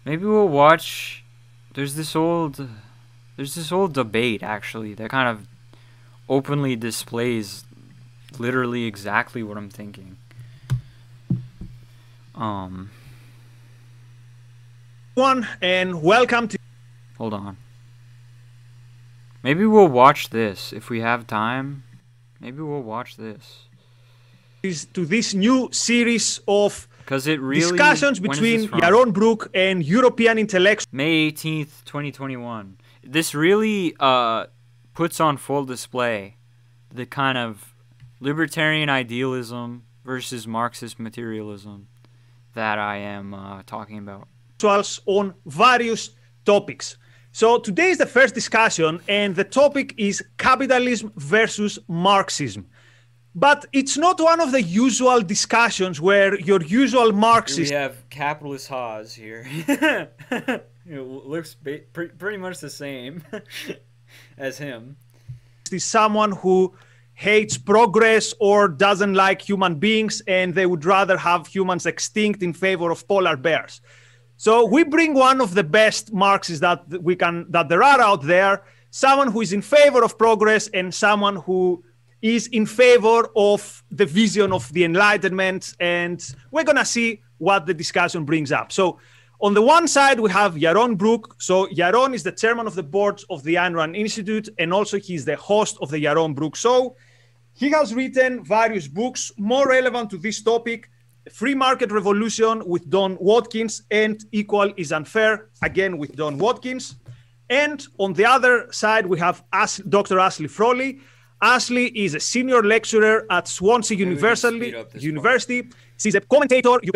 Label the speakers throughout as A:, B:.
A: Maybe we'll watch. There's this old debate actually that kind of openly displays literally exactly what I'm thinking.
B: And welcome to.
A: Hold on. Maybe we'll watch this if we have time. Maybe we'll watch this.
B: To this new series of discussions between Yaron Brook and European intellectuals.
A: May 18th, 2021. This really puts on full display the kind of libertarian idealism versus Marxist materialism that I am talking about.
B: On various topics. So today is the first discussion, and the topic is capitalism versus Marxism. But it's not one of the usual discussions where your usual Marxist...
A: We have capitalist Haas here. It looks pretty much the same as him.
B: Is someone who hates progress or doesn't like human beings, and they would rather have humans extinct in favor of polar bears. So we bring one of the best Marxists that there are out there, someone who is in favor of progress and someone who is in favor of the vision of the Enlightenment, and we're going to see what the discussion brings up. So on the one side, we have Yaron Brook. So Yaron is the chairman of the board of the Ayn Rand Institute, and also he's the host of the Yaron Brook Show. He has written various books more relevant to this topic: Free Market Revolution with Don Watkins and Equal is Unfair, again with Don Watkins. And on the other side, we have Dr. Ashley Frawley. Ashley is a senior lecturer at Swansea University. She's a commentator. If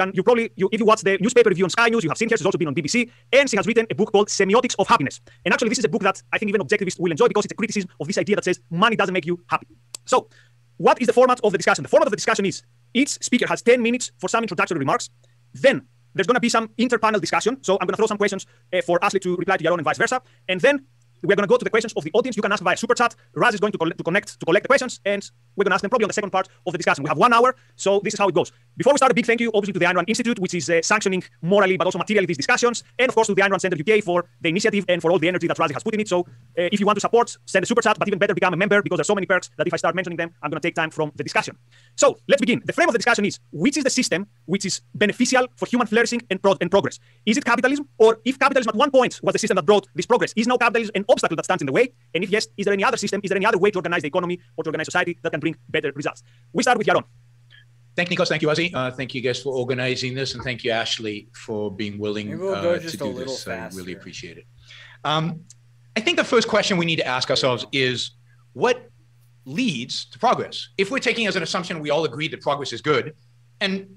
B: you watch the newspaper review on Sky News, you have seen her. She's also been on BBC. And she has written a book called Semiotics of Happiness. And actually, this is a book that I think even objectivists will enjoy because it's a criticism of this idea that says money doesn't make you happy. So what is the format of the discussion? The format of the discussion is each speaker has 10 minutes for some introductory remarks. Then there's going to be some inter-panel discussion. So I'm going to throw some questions for Ashley to reply to Yaron and vice versa. And then we're going to go to the questions of the audience. You can ask via super chat. Raz is going to collect the questions, and we're going to ask them probably on the second part of the discussion. We have 1 hour, so this is how it goes. Before we start, a big thank you, obviously, to the Ayn Rand Institute, which is sanctioning morally but also materially these discussions, and of course to the Ayn Rand Center UK for the initiative and for all the energy that Razi has put in it. So if you want to support, send a super chat, but even better, become a member, because there's so many perks that if I start mentioning them, I'm going to take time from the discussion. So let's begin. The frame of the discussion is, which is the system which is beneficial for human flourishing and progress? Is it capitalism? Or if capitalism at one point was the system that brought this progress, is now capitalism an obstacle that stands in the way? And if yes, is there any other system, is there any other way to organize the economy or to organize society that can bring better results? We start with Yaron.
C: Thank you, Nikos. Thank you, Ozzy. Thank you guys for organizing this, and thank you, Ashley, for being willing to do this. I really appreciate it. I think the first question we need to ask ourselves is, what leads to progress? If we're taking as an assumption we all agree that progress is good, and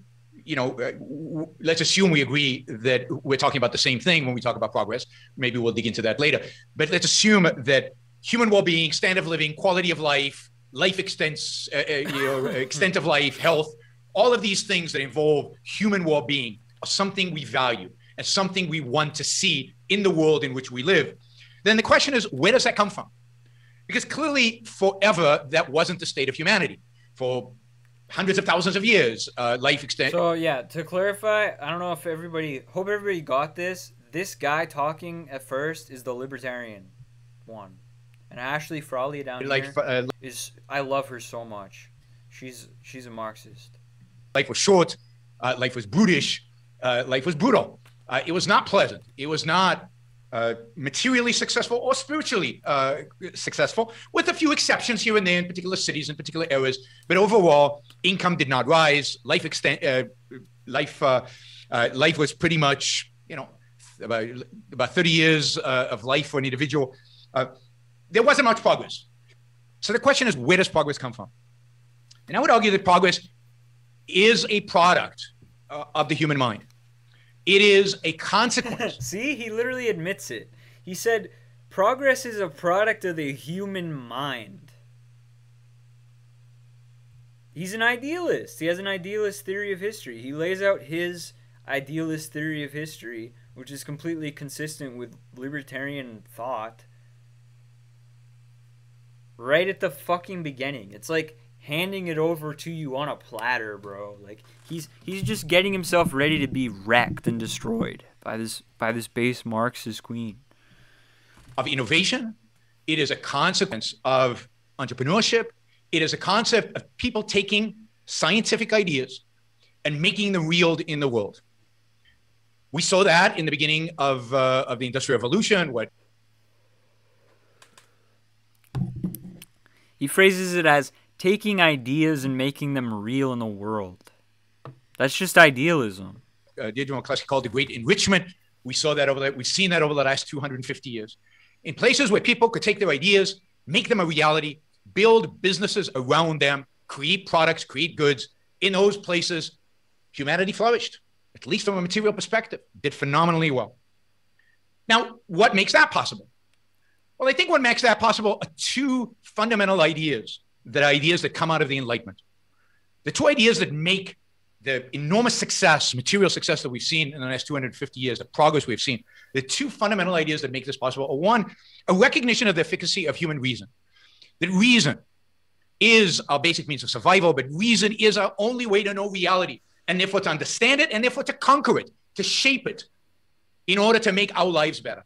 C: let's assume we agree that we're talking about the same thing when we talk about progress. Maybe we'll dig into that later. But let's assume that human well-being, standard of living, quality of life, life extent of life, health, all of these things that involve human well-being are something we value and something we want to see in the world in which we live. Then the question is, where does that come from? Because clearly, forever, that wasn't the state of humanity. For hundreds of thousands of years, life extent.
A: So yeah, to clarify, I don't know if hope everybody got this. This guy talking at first is the Libertarian one. And Ashley Frawley down here I love her so much. She's a Marxist.
C: Life was short, life was brutish, life was brutal. It was not pleasant. It was not materially successful or spiritually successful, with a few exceptions here and there in particular cities and particular areas. But overall, income did not rise. Life was pretty much, about 30 years of life for an individual. There wasn't much progress. So the question is, where does progress come from? And I would argue that progress is a product of the human mind. It is a consequence.
A: See, he literally admits it. He said, progress is a product of the human mind. He's an idealist. He has an idealist theory of history. He lays out his idealist theory of history, which is completely consistent with libertarian thought, right at the fucking beginning. It's like handing it over to you on a platter, bro. Like he's just getting himself ready to be wrecked and destroyed by this base Marxist queen.
C: Of innovation, it is a consequence of entrepreneurship. It is a concept of people taking scientific ideas and making them real in the world. We saw that in the beginning of the Industrial Revolution. What
A: he phrases it as taking ideas and making them real in the world. That's just idealism.
C: Deirdre McCluskey called the Great Enrichment. We saw that we've seen that over the last 250 years. In places where people could take their ideas, make them a reality, build businesses around them, create products, create goods. In those places, humanity flourished, at least from a material perspective, did phenomenally well. Now, what makes that possible? Well, I think what makes that possible are two fundamental ideas that come out of the Enlightenment. The two ideas that make the enormous success, material success that we've seen in the last 250 years, the progress we've seen, the two fundamental ideas that make this possible are one, a recognition of the efficacy of human reason. That reason is our basic means of survival, but reason is our only way to know reality, and therefore to understand it, and therefore to conquer it, to shape it in order to make our lives better.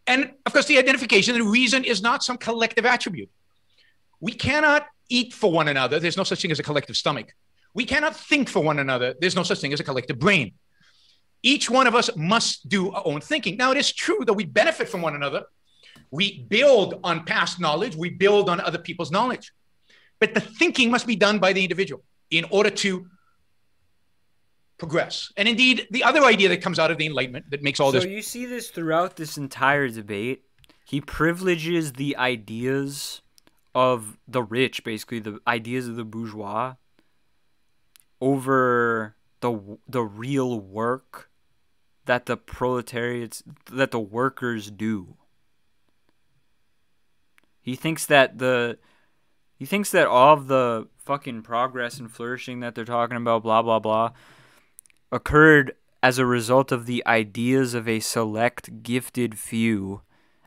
C: And of course, the identification that reason is not some collective attribute. We cannot eat for one another. There's no such thing as a collective stomach. We cannot think for one another. There's no such thing as a collective brain. Each one of us must do our own thinking. Now, it is true that we benefit from one another. We build on past knowledge. We build on other people's knowledge. But the thinking must be done by the individual in order to progress. And indeed, the other idea that comes out of the Enlightenment that makes all this...
A: So you see this throughout this entire debate. He privileges the ideas of the rich, basically the ideas of the bourgeois, over the real work that the proletariats, that the workers do. He thinks that all of the fucking progress and flourishing that they're talking about, blah blah blah, occurred as a result of the ideas of a select gifted few,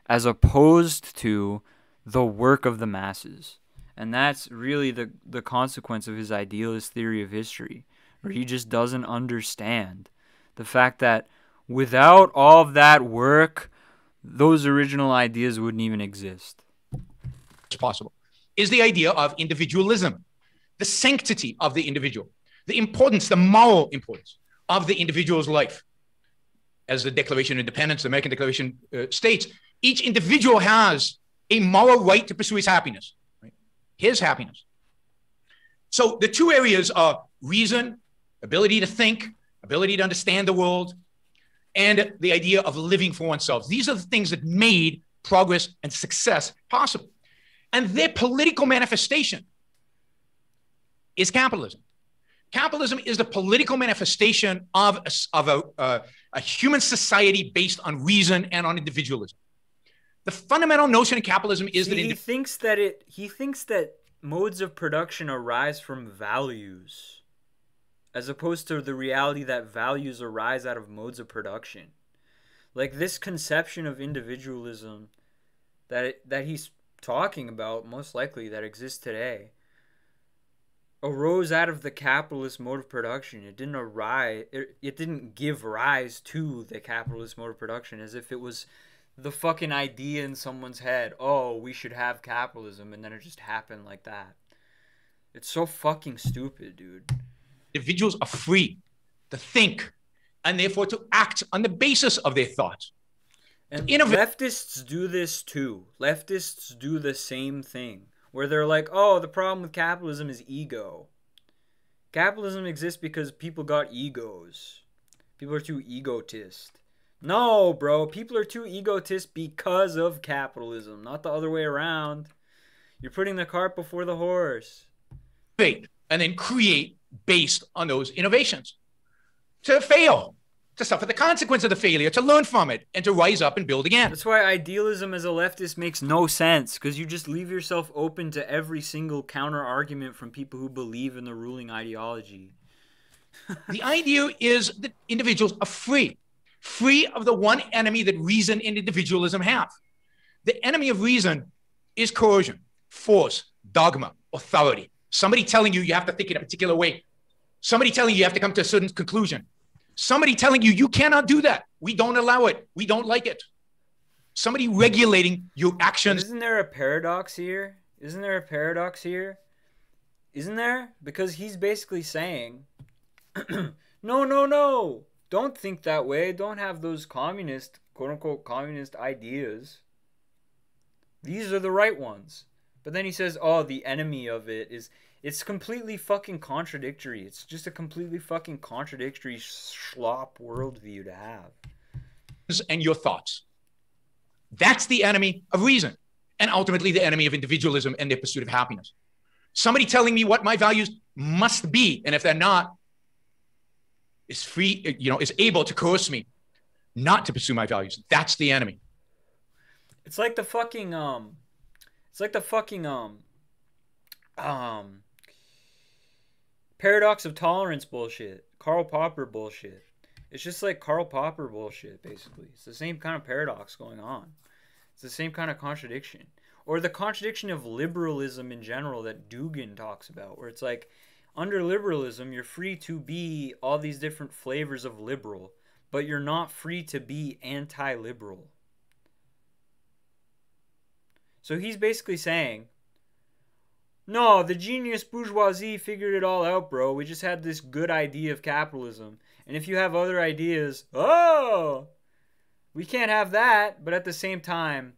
A: as opposed to the work of the masses. And that's really the consequence of his idealist theory of history, where he just doesn't understand the fact that without all of that work, those original ideas wouldn't even exist.
C: It's possible. Is the idea of individualism, the sanctity of the individual, the importance, the moral importance of the individual's life. As the Declaration of Independence, the American Declaration states, each individual has a moral right to pursue his happiness. His happiness. So the two areas are reason, ability to think, ability to understand the world, and the idea of living for oneself. These are the things that made progress and success possible. And their political manifestation is capitalism. Capitalism is the political manifestation of a human society based on reason and on individualism. The fundamental notion of capitalism is that
A: he thinks that modes of production arise from values, as opposed to the reality that values arise out of modes of production. Like this conception of individualism that he's talking about, most likely that exists today, arose out of the capitalist mode of production. It didn't arise. It didn't give rise to the capitalist mode of production, as if it was the fucking idea in someone's head, oh, we should have capitalism, and then it just happened like that. It's so fucking stupid, dude.
C: Individuals are free to think and therefore to act on the basis of their thoughts.
A: And leftists do this too. Leftists do the same thing, where they're like, oh, the problem with capitalism is ego. Capitalism exists because people got egos. People are too egotist. No, bro. People are too egotist because of capitalism, not the other way around. You're putting the cart before the horse.
C: And then create based on those innovations. To fail, to suffer the consequence of the failure, to learn from it, and to rise up and build again.
A: That's why idealism as a leftist makes no sense, because you just leave yourself open to every single counter-argument from people who believe in the ruling ideology.
C: The idea is that individuals are free. Free of the one enemy that reason and individualism have. The enemy of reason is coercion, force, dogma, authority. Somebody telling you you have to think in a particular way. Somebody telling you you have to come to a certain conclusion. Somebody telling you you cannot do that. We don't allow it. We don't like it. Somebody regulating your actions.
A: But isn't there a paradox here? Isn't there a paradox here? Isn't there? Because he's basically saying, no, no, no. Don't think that way. Don't have those communist, quote-unquote, communist ideas. These are the right ones. But then he says, oh, the enemy of it is... It's completely fucking contradictory. It's just a completely fucking contradictory slop worldview to have.
C: And your thoughts. That's the enemy of reason. And ultimately the enemy of individualism and their pursuit of happiness. Somebody telling me what my values must be, and if they're not, is free, is able to coerce me not to pursue my values. That's the enemy.
A: It's like the fucking paradox of tolerance bullshit. Karl Popper bullshit. It's just like Karl Popper bullshit, basically. It's the same kind of paradox going on. It's the same kind of contradiction. Or the contradiction of liberalism in general that Dugin talks about, where it's like, under liberalism, you're free to be all these different flavors of liberal, but you're not free to be anti-liberal. So he's basically saying, no, the genius bourgeoisie figured it all out, bro. We just had this good idea of capitalism. And if you have other ideas, oh, we can't have that. But at the same time,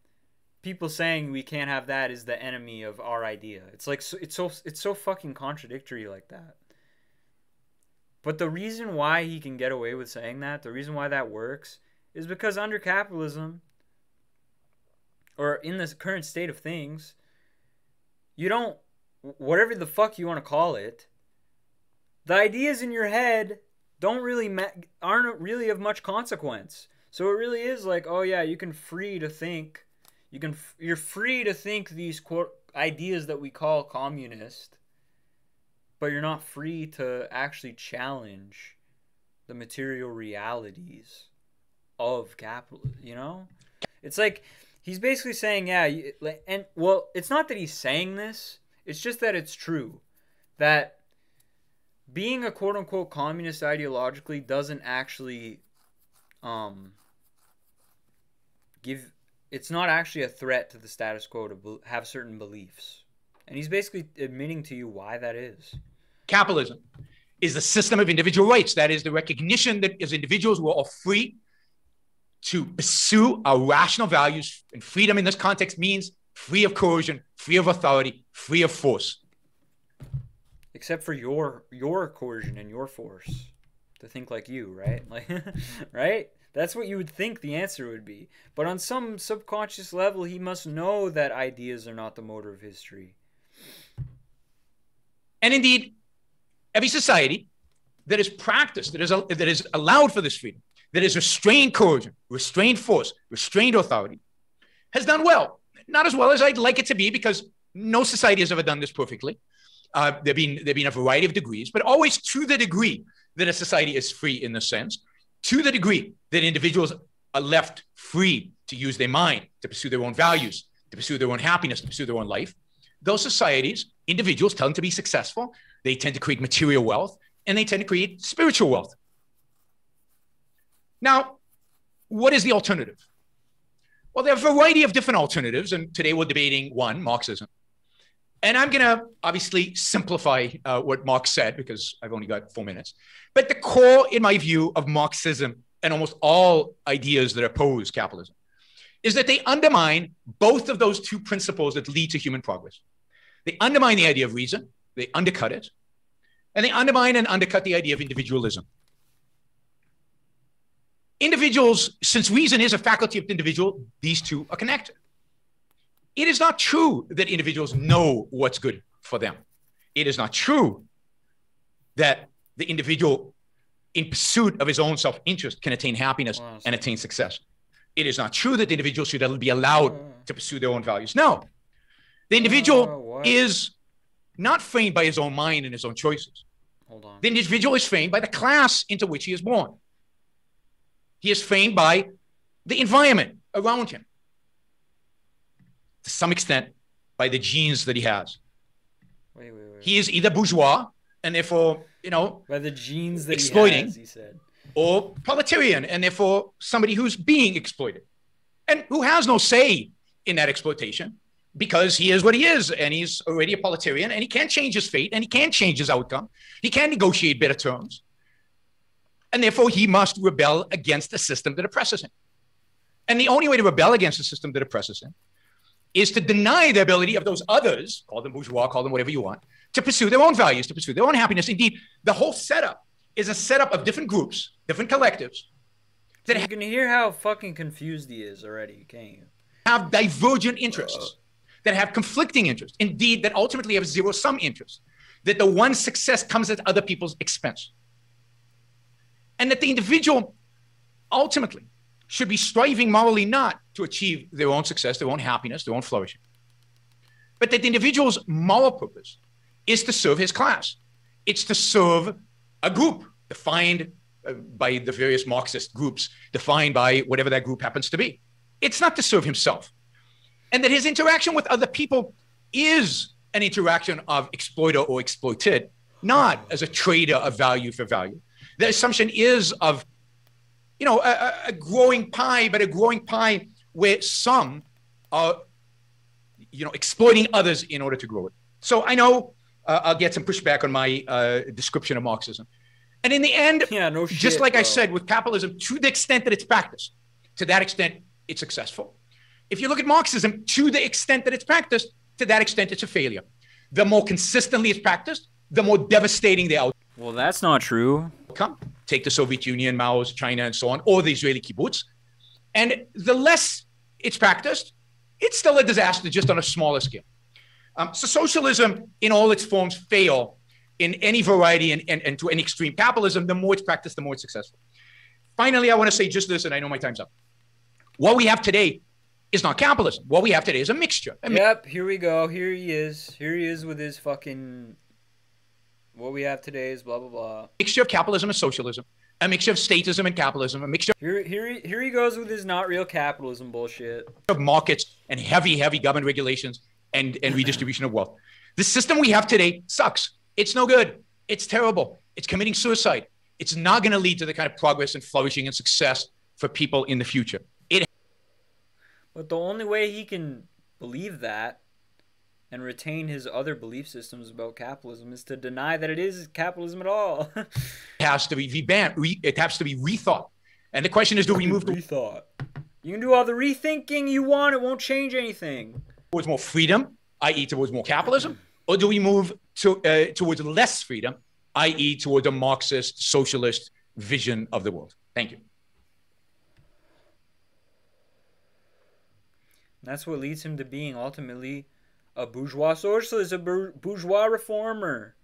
A: people saying we can't have that is the enemy of our idea. It's like, it's so fucking contradictory like that. But the reason why he can get away with saying that, the reason why that works, is because under capitalism, or in this current state of things, you don't, whatever the fuck you want to call it, the ideas in your head aren't really of much consequence. So it really is like, oh yeah, you're free to think these quote ideas that we call communist, but you're not free to actually challenge the material realities of capitalism, It's like he's basically saying, yeah, it's not that he's saying this. It's just that it's true. That being a quote-unquote communist ideologically doesn't actually it's not actually a threat to the status quo to have certain beliefs. And he's basically admitting to you why that is.
C: Capitalism is the system of individual rights. That is the recognition that as individuals we're all free to pursue our rational values, and freedom in this context means free of coercion, free of authority, free of force.
A: Except for your coercion and your force to think like you, right? Like, right? That's what you would think the answer would be. But on some subconscious level, he must know that ideas are not the motor of history.
C: And indeed, every society that is practiced, that is allowed for this freedom, that is restrained coercion, restrained force, restrained authority, has done well. Not as well as I'd like it to be, because no society has ever done this perfectly. There've been a variety of degrees, but always to the degree that a society is free in this sense, to the degree that individuals are left free to use their mind, to pursue their own values, to pursue their own happiness, to pursue their own life, those societies, individuals tend to be successful. They tend to create material wealth, and they tend to create spiritual wealth. Now, what is the alternative? Well, there are a variety of different alternatives, and today we're debating one, Marxism. And I'm going to obviously simplify what Marx said, because I've only got 4 minutes. But the core, in my view, of Marxism and almost all ideas that oppose capitalism is that they undermine both of those two principles that lead to human progress. They undermine the idea of reason, they undercut it, and they undermine and undercut the idea of individualism. Individuals, since reason is a faculty of the individual, these two are connected. It is not true that individuals know what's good for them. It is not true that the individual, in pursuit of his own self-interest, can attain happiness and attain success. It is not true that the individual should be allowed to pursue their own values. No. The individual is not framed by his own mind and his own choices.
A: Hold on.
C: The individual is framed by the class into which he is born. He is framed by the environment around him. To some extent, by the genes that he has.
A: Wait.
C: He is either bourgeois, and therefore, you know,
A: by the genes that
C: exploiting,
A: he said,
C: or proletarian, and therefore somebody who's being exploited, and who has no say in that exploitation, because he is what he is, and he's already a proletarian, and he can't change his fate, and he can't change his outcome. He can't negotiate better terms. And therefore, he must rebel against the system that oppresses him. And the only way to rebel against the system that oppresses him is to deny the ability of those others, call them bourgeois, call them whatever you want, to pursue their own values, to pursue their own happiness. Indeed, the whole setup is a setup of different groups, different collectives.
A: That you can hear how fucking confused he is already, can't you?
C: Have divergent interests, that have conflicting interests, indeed, that ultimately have zero-sum interests, that the one's success comes at other people's expense. And that the individual ultimately should be striving morally not to achieve their own success, their own happiness, their own flourishing, but that the individual's moral purpose is to serve his class. It's to serve a group defined by the various Marxist groups, defined by whatever that group happens to be. It's not to serve himself. And that his interaction with other people is an interaction of exploiter or exploited, not as a trader of value for value. The assumption is of, you know, a growing pie, but a growing pie where some are, you know, exploiting others in order to grow it. So I know I'll get some pushback on my description of Marxism. And in the end, just like I said, with capitalism, to the extent that it's practiced, to that extent, it's successful. If you look at Marxism, to the extent that it's practiced, to that extent, it's a failure. The more consistently it's practiced, the more devastating the outcome.
A: Well, that's not true.
C: Take the Soviet Union, Mao's China, and so on, or the Israeli kibbutz. And the less it's practiced, it's still a disaster, just on a smaller scale. So socialism in all its forms fail in any variety and to any extreme. Capitalism, the more it's practiced, the more it's successful. Finally, I want to say just this, and I know my time's up. What we have today is not capitalism. What we have today is a mixture.
A: Yep, here we go. Here he is. Here he is with his fucking... What we have today is blah, blah, blah.
C: Mixture of capitalism and socialism. A mixture of statism and capitalism. A mixture...
A: Here he goes with his not real capitalism bullshit.
C: ...of markets and heavy government regulations and redistribution of wealth. The system we have today sucks. It's no good. It's terrible. It's committing suicide. It's not going to lead to the kind of progress and flourishing and success for people in the future.
A: But the only way he can believe that and retain his other belief systems about capitalism is to deny that it is capitalism at all.
C: It has to be it has to be rethought. And the question is, do we move to
A: rethought? You can do all the rethinking you want. It won't change anything.
C: Towards more freedom, i.e. towards more capitalism? Or do we move towards less freedom, i.e. towards a Marxist, socialist vision of the world? Thank you.
A: That's what leads him to being ultimately a bourgeois socialist, a bourgeois reformer.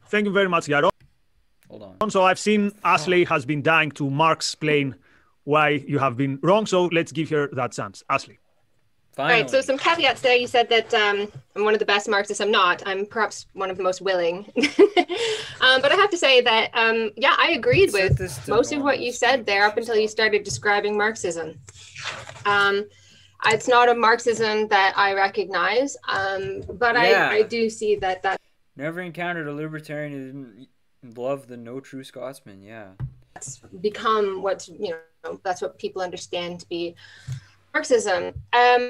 B: Thank you very much, Yaro.
A: Hold on.
B: So I've seen Ashley has been dying to Marx-plain why you have been wrong. So let's give her that chance. Ashley.
A: Finally.
D: All right, so some caveats there. You said that I'm one of the best Marxists. I'm not. I'm perhaps one of the most willing. But I have to say that, yeah, I agreed with most of what you said there up until you started describing Marxism. It's not a Marxism that I recognize, but yeah. I do see that.
A: Never encountered a libertarian who didn't love the No True Scotsman, yeah.
D: That's become what, that's what people understand to be Marxism.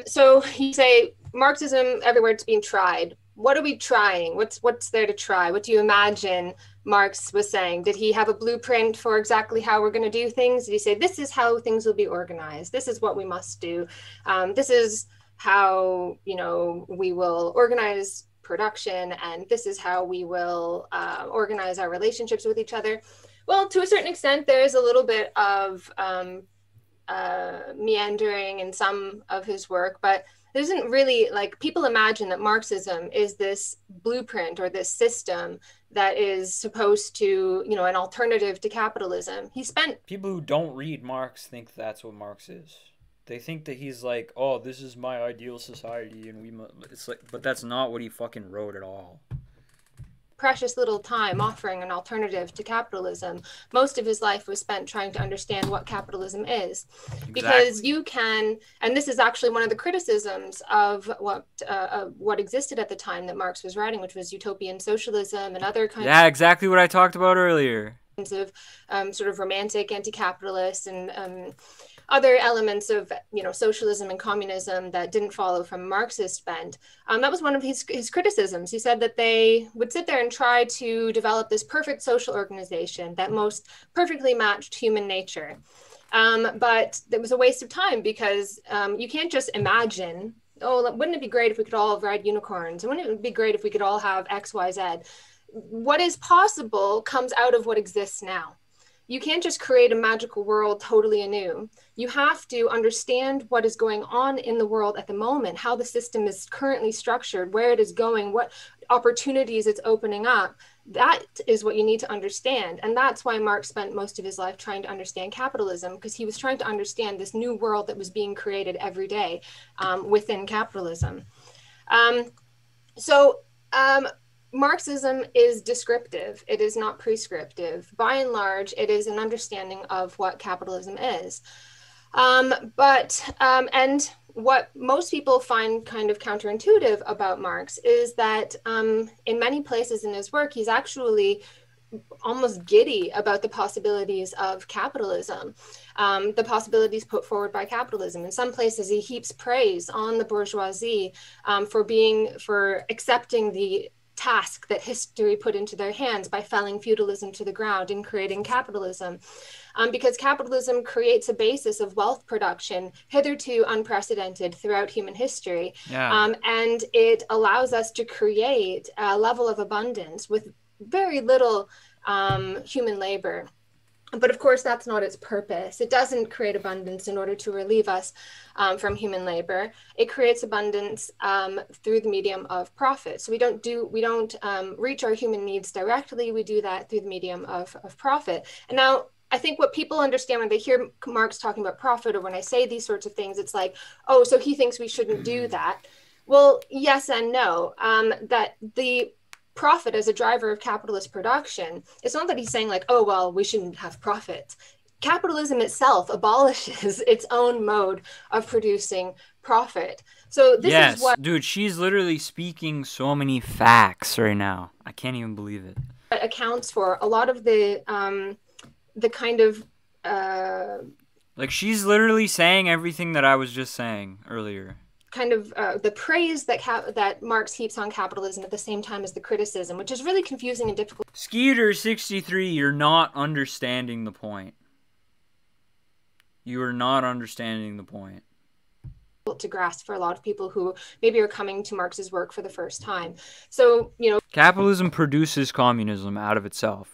D: So you say Marxism, everywhere it's being tried. What are we trying? What's there to try? What do you imagine Marx was saying? Did he have a blueprint for exactly how we're going to do things? Did he say, this is how things will be organized? This is what we must do. This is how, we will organize production, and this is how we will organize our relationships with each other. Well, to a certain extent, there is a little bit of meandering in some of his work, but there isn't really, people imagine that Marxism is this blueprint or this system that is supposed to, an alternative to capitalism.
A: People who don't read Marx think that's what Marx is. They think that he's like, oh, this is my ideal society, and but that's not what he fucking wrote at all.
D: precious little time offering an alternative to capitalism. Most of his life was spent trying to understand what capitalism is. Exactly. Because you can, and this is actually one of the criticisms of what existed at the time that Marx was writing, which was utopian socialism and other kinds.
A: Yeah, exactly what I talked about earlier.
D: Of sort of romantic anti-capitalist and other elements of, you know, socialism and communism that didn't follow from Marxist bent. That was one of his criticisms. He said that they would sit there and try to develop this perfect social organization that most perfectly matched human nature. But it was a waste of time because you can't just imagine, oh, wouldn't it be great if we could all ride unicorns? Wouldn't it be great if we could all have X, Y, Z? What is possible comes out of what exists now. You can't just create a magical world totally anew. You have to understand what is going on in the world at the moment, how the system is currently structured, where it is going, what opportunities it's opening up. That is what you need to understand. And that's why Marx spent most of his life trying to understand capitalism, because he was trying to understand this new world that was being created every day within capitalism. Marxism is descriptive. It is not prescriptive. By and large, it is an understanding of what capitalism is. And what most people find kind of counterintuitive about Marx is that in many places in his work, he's actually almost giddy about the possibilities of capitalism, the possibilities put forward by capitalism. In some places, he heaps praise on the bourgeoisie for accepting the task that history put into their hands by felling feudalism to the ground and creating capitalism. Because capitalism creates a basis of wealth production hitherto unprecedented throughout human history. Yeah. And it allows us to create a level of abundance with very little human labor. But of course, that's not its purpose. It doesn't create abundance in order to relieve us from human labor. It creates abundance through the medium of profit. So we don't reach our human needs directly. We do that through the medium of profit. And now, I think what people understand when they hear Marx talking about profit, or when I say these sorts of things, it's like, oh, so he thinks we shouldn't do that. Well, yes and no. That the profit as a driver of capitalist production, it's not that he's saying like, oh, well, we shouldn't have profit. Capitalism itself abolishes its own mode of producing profit. So this is what...
A: Dude, she's literally speaking so many facts right now. I can't even believe it.
D: Accounts for a lot of the kind of...
A: like, she's literally saying everything that I was just saying earlier.
D: Kind of the praise that Marx heaps on capitalism at the same time as the criticism, which is really confusing and difficult.
A: Skeeter63, you're not understanding the point. You are not understanding the point.
D: To grasp for a lot of people who maybe are coming to Marx's work for the first time. So, you know,
A: capitalism produces communism out of itself.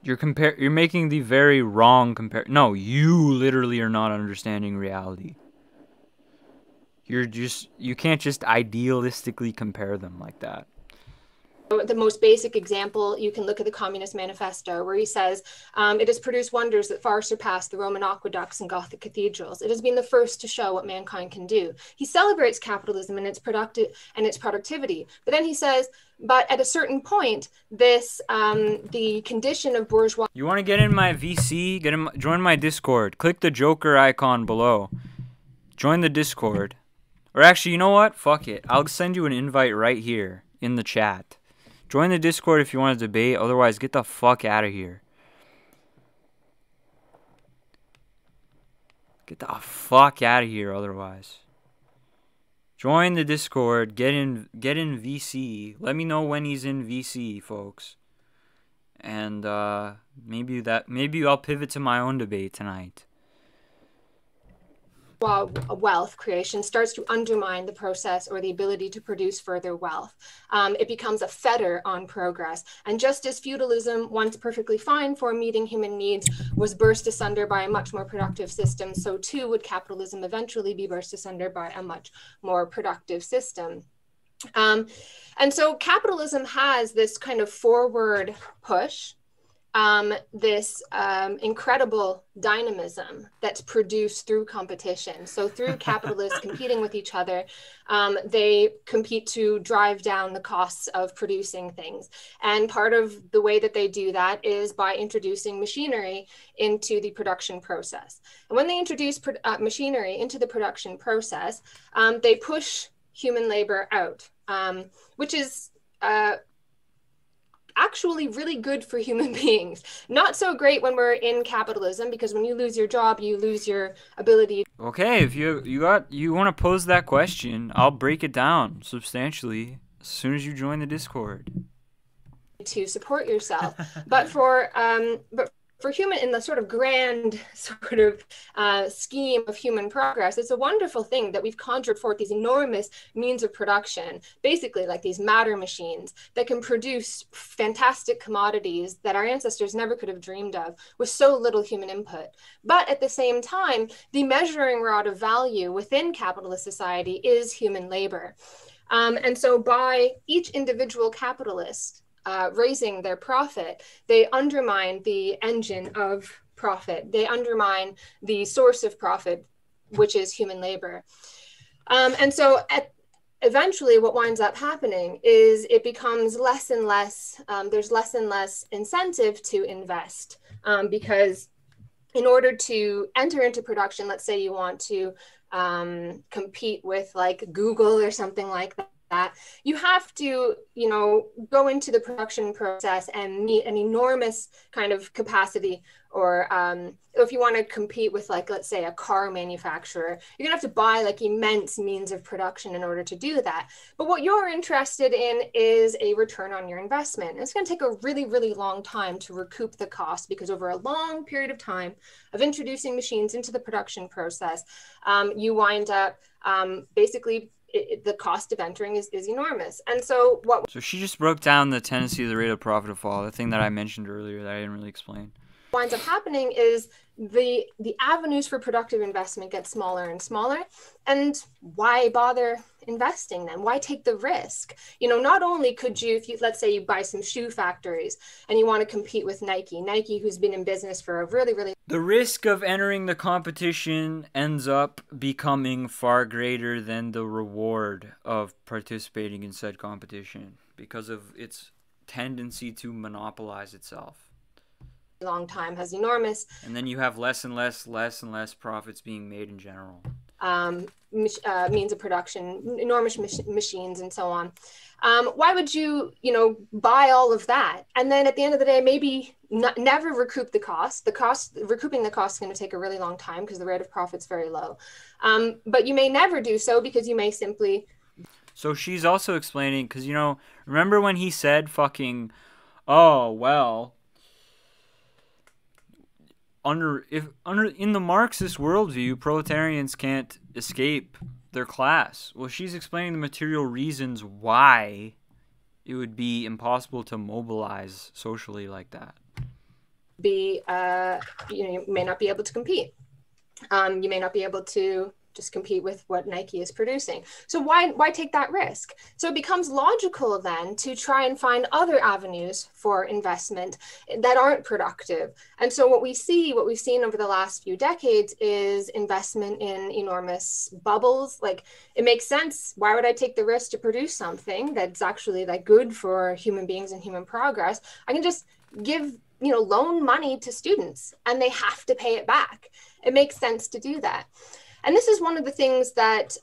A: You're making the very wrong No, you literally are not understanding reality. You can't just idealistically compare them like that.
D: The most basic example, you can look at the Communist Manifesto, where he says, it has produced wonders that far surpass the Roman aqueducts and Gothic cathedrals. It has been the first to show what mankind can do. He celebrates capitalism and its productivity. But then he says, but at a certain point, the condition of bourgeois...
A: You want to get in my VC? Join my Discord. Click the Joker icon below. Join the Discord. Or actually, you know what? Fuck it. I'll send you an invite right here in the chat. Join the Discord if you want to debate. Otherwise, get the fuck out of here. Get the fuck out of here otherwise. Join the Discord. Get in VC. Let me know when he's in VC, folks. And maybe I'll pivot to my own debate tonight.
D: Wealth creation starts to undermine the process or the ability to produce further wealth. It becomes a fetter on progress. And just as feudalism, once perfectly fine for meeting human needs, was burst asunder by a much more productive system, so too would capitalism eventually be burst asunder by a much more productive system. And so capitalism has this kind of forward push this incredible dynamism that's produced through competition. So through capitalists competing with each other, they compete to drive down the costs of producing things. And part of the way that they do that is by introducing machinery into the production process. And when they introduce machinery into the production process, they push human labor out, which is actually really good for human beings. Not so great when we're in capitalism, because when you lose your job, you lose your ability.
A: Okay, if you want to pose that question, I'll break it down substantially as soon as you join the Discord.
D: To support yourself, but for human, in the sort of grand sort of scheme of human progress, it's a wonderful thing that we've conjured forth these enormous means of production, basically like these matter machines that can produce fantastic commodities that our ancestors never could have dreamed of with so little human input. But at the same time, the measuring rod of value within capitalist society is human labor. And so by each individual capitalist raising their profit, they undermine the engine of profit. They undermine the source of profit, which is human labor. And so eventually what winds up happening is it becomes less and less, there's less and less incentive to invest, because in order to enter into production, let's say you want to compete with like Google or something like that, you have to, go into the production process and meet an enormous kind of capacity. Or if you want to compete with, like, let's say a car manufacturer, you're gonna have to buy like immense means of production in order to do that. But what you're interested in is a return on your investment. And it's going to take a really, really long time to recoup the cost, because over a long period of time of introducing machines into the production process, you wind up basically the cost of entering is enormous. And so
A: So she just broke down the tendency of the rate of profit of fall, the thing that I mentioned earlier that I didn't really explain.
D: Winds up happening is the avenues for productive investment get smaller and smaller. And why bother investing then? Why take the risk? Not only could you, let's say you buy some shoe factories and you want to compete with Nike, who's been in business for a really, really...
A: The risk of entering the competition ends up becoming far greater than the reward of participating in said competition because of its tendency to monopolize itself.
D: Long time has enormous,
A: and then you have less and less profits being made in general.
D: Means of production, enormous machines, and so on. Why would you, buy all of that, and then at the end of the day, maybe never recoup the cost? Recouping the cost is going to take a really long time because the rate of profit's very low. But you may never do so because you may simply.
A: So she's also explaining, because remember when he said fucking, oh well. In the Marxist worldview, proletarians can't escape their class. Well, she's explaining the material reasons why it would be impossible to mobilize socially like that.
D: You may not be able to compete. You may not be able to just compete with what Nike is producing. So why take that risk? So it becomes logical then to try and find other avenues for investment that aren't productive. And so what we've seen over the last few decades is investment in enormous bubbles. Like, it makes sense. Why would I take the risk to produce something that's actually like good for human beings and human progress? I can just give loan money to students and they have to pay it back. It makes sense to do that. And this is one of the things that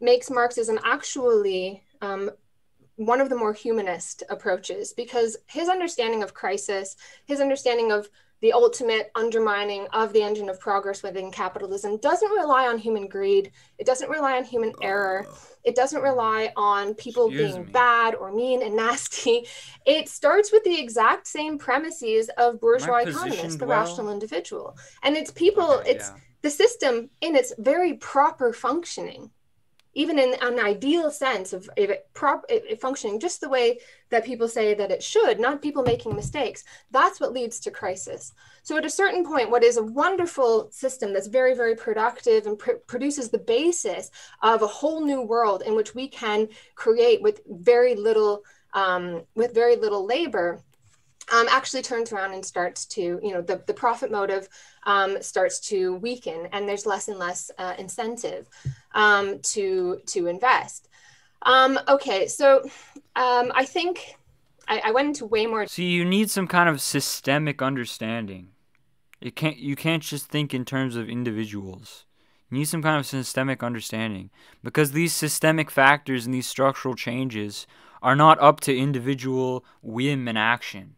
D: makes Marxism actually one of the more humanist approaches, because his understanding of crisis, his understanding of the ultimate undermining of the engine of progress within capitalism doesn't rely on human greed. It doesn't rely on human error. It doesn't rely on people being bad or mean and nasty. It starts with the exact same premises of bourgeois economists, the rational individual. And it's people, the system in its very proper functioning, even in an ideal sense of it functioning just the way that people say that it should, not people making mistakes. That's what leads to crisis. So at a certain point, what is a wonderful system that's very, very productive and produces the basis of a whole new world in which we can create with very little labor, actually turns around and starts to, the profit motive starts to weaken, and there's less and less incentive to invest. Okay, so I think I went into way more.
A: See, you need some kind of systemic understanding. You can't just think in terms of individuals. You need some kind of systemic understanding, because these systemic factors and these structural changes are not up to individual whim and action.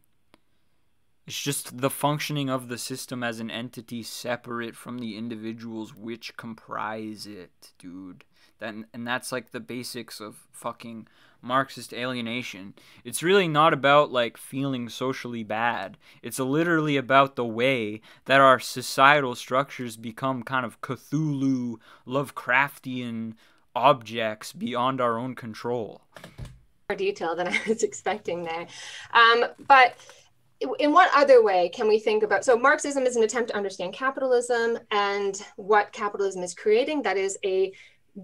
A: It's just the functioning of the system as an entity separate from the individuals which comprise it, dude. And that's like the basics of fucking Marxist alienation. It's really not about like feeling socially bad. It's literally about the way that our societal structures become kind of Cthulhu, Lovecraftian objects beyond our own control.
D: More detail than I was expecting there. But in what other way can we think about, so Marxism is an attempt to understand capitalism and what capitalism is creating. That is a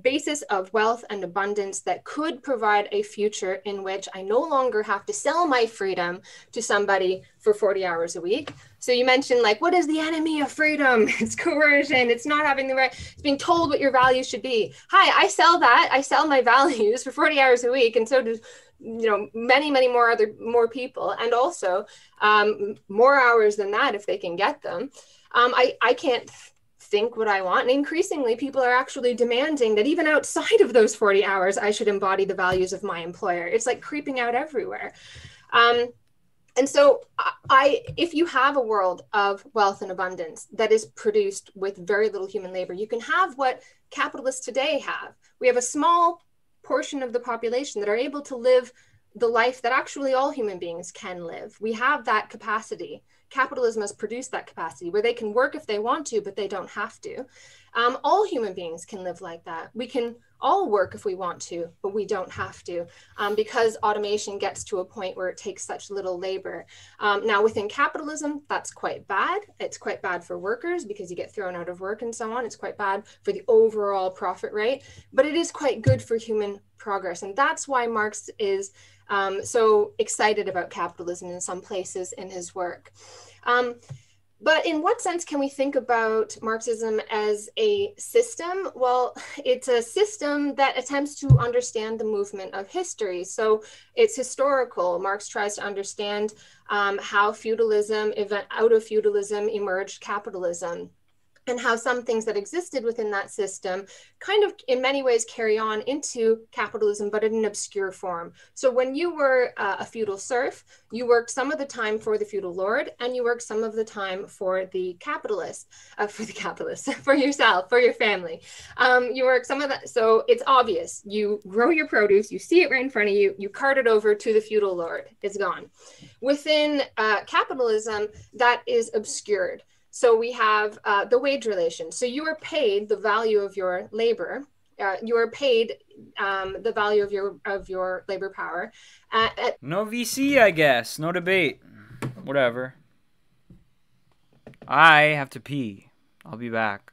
D: basis of wealth and abundance that could provide a future in which I no longer have to sell my freedom to somebody for 40 hours a week. So you mentioned, like, what is the enemy of freedom? It's coercion. It's not having the right, it's being told what your values should be. Hi, I sell that. I sell my values for 40 hours a week. And so does, many more people, and also more hours than that if they can get them. I can't think what I want. And increasingly, people are actually demanding that even outside of those 40 hours, I should embody the values of my employer. It's like creeping out everywhere. And so if you have a world of wealth and abundance that is produced with very little human labor, you can have what capitalists today have. We have a small portion of the population that are able to live the life that actually all human beings can live. We have that capacity. Capitalism has produced that capacity where they can work if they want to, but they don't have to. All human beings can live like that. We can all work if we want to, but we don't have to, because automation gets to a point where it takes such little labor. Now, within capitalism, that's quite bad. It's quite bad for workers because you get thrown out of work and so on. It's quite bad for the overall profit rate, but it is quite good for human progress. And that's why Marx is so excited about capitalism in some places in his work. But in what sense can we think about Marxism as a system? Well, it's a system that attempts to understand the movement of history. So it's historical. Marx tries to understand how feudalism, out of feudalism, emerged capitalism, and how some things that existed within that system kind of in many ways carry on into capitalism, but in an obscure form. So when you were a feudal serf, you worked some of the time for the feudal lord, and you worked some of the time for the capitalist, for yourself, for your family. You work some of that, so it's obvious. You grow your produce, you see it right in front of you, you cart it over to the feudal lord, it's gone. Within capitalism, that is obscured. So we have the wage relation. So you are paid the value of your labor. You are paid the value of your labor power.
A: No VC, I guess. No debate. Whatever. I have to pee. I'll be back.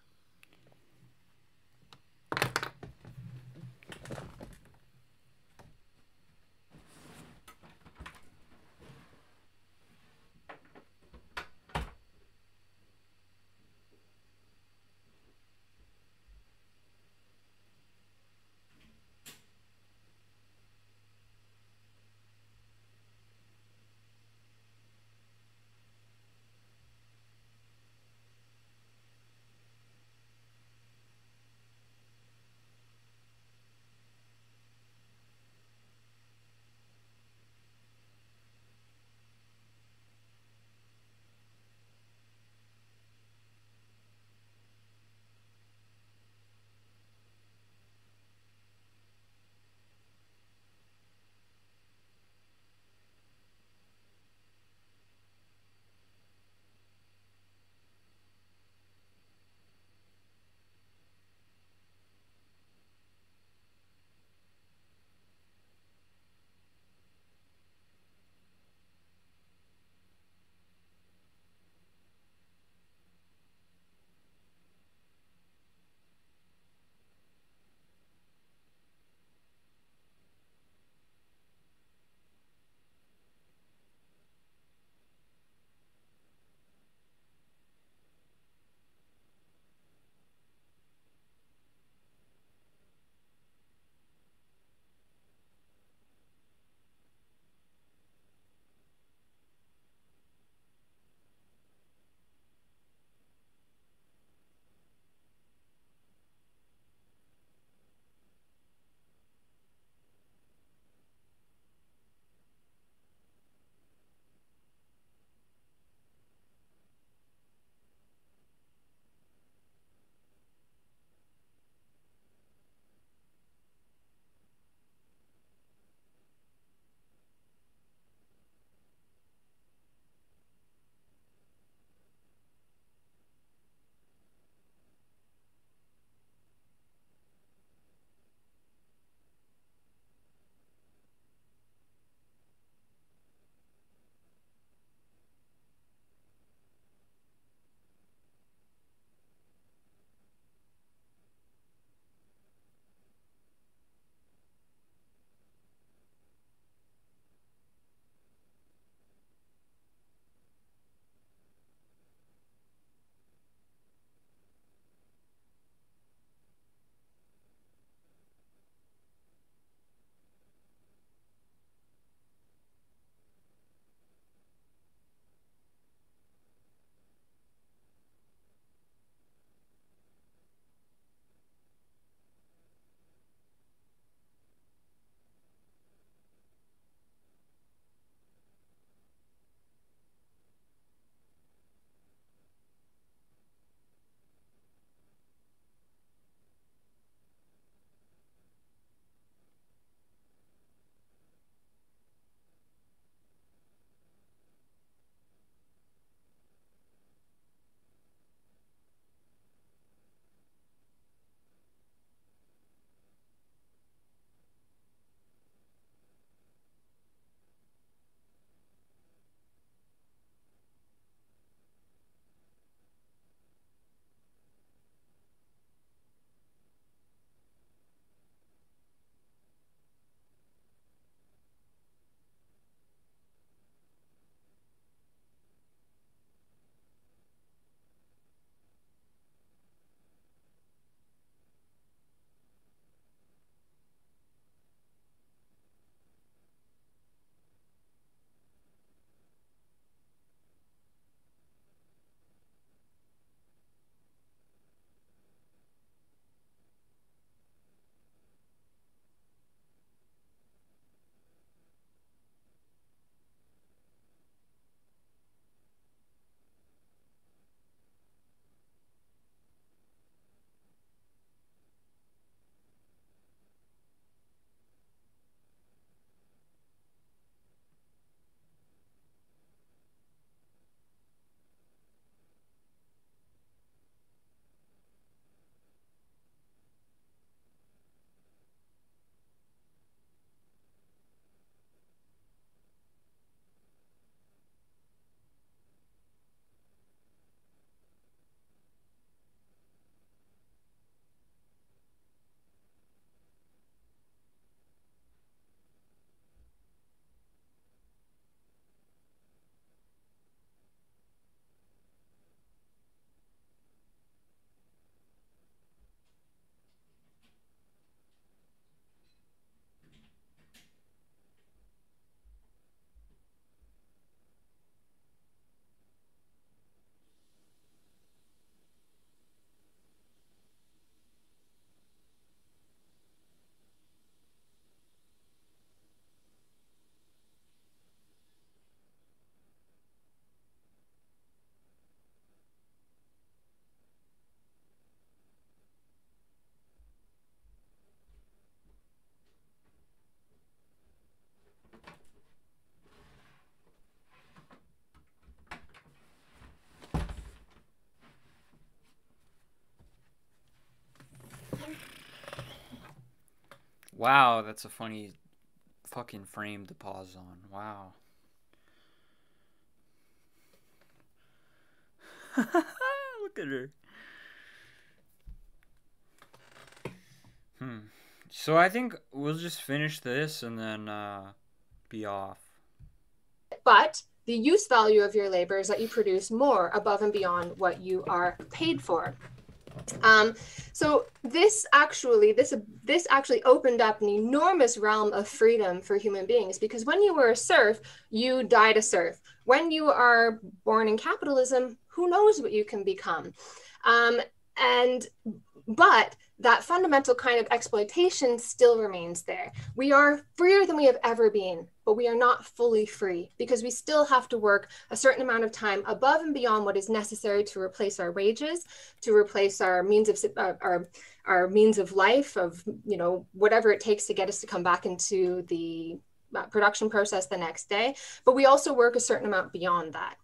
A: Wow, that's a funny fucking frame to pause on. Wow. Look at her. So I think we'll just finish this and then be off.
D: But the use value of your labor is that you produce more above and beyond what you are paid for. So this actually opened up an enormous realm of freedom for human beings, because when you were a serf, you died a serf. When you are born in capitalism, who knows what you can become? But that fundamental kind of exploitation still remains there. We are freer than we have ever been, but we are not fully free, because we still have to work a certain amount of time above and beyond what is necessary to replace our wages, to replace our means of our means of life, of, you know, whatever it takes to get us to come back into the production process the next day. But we also work a certain amount beyond that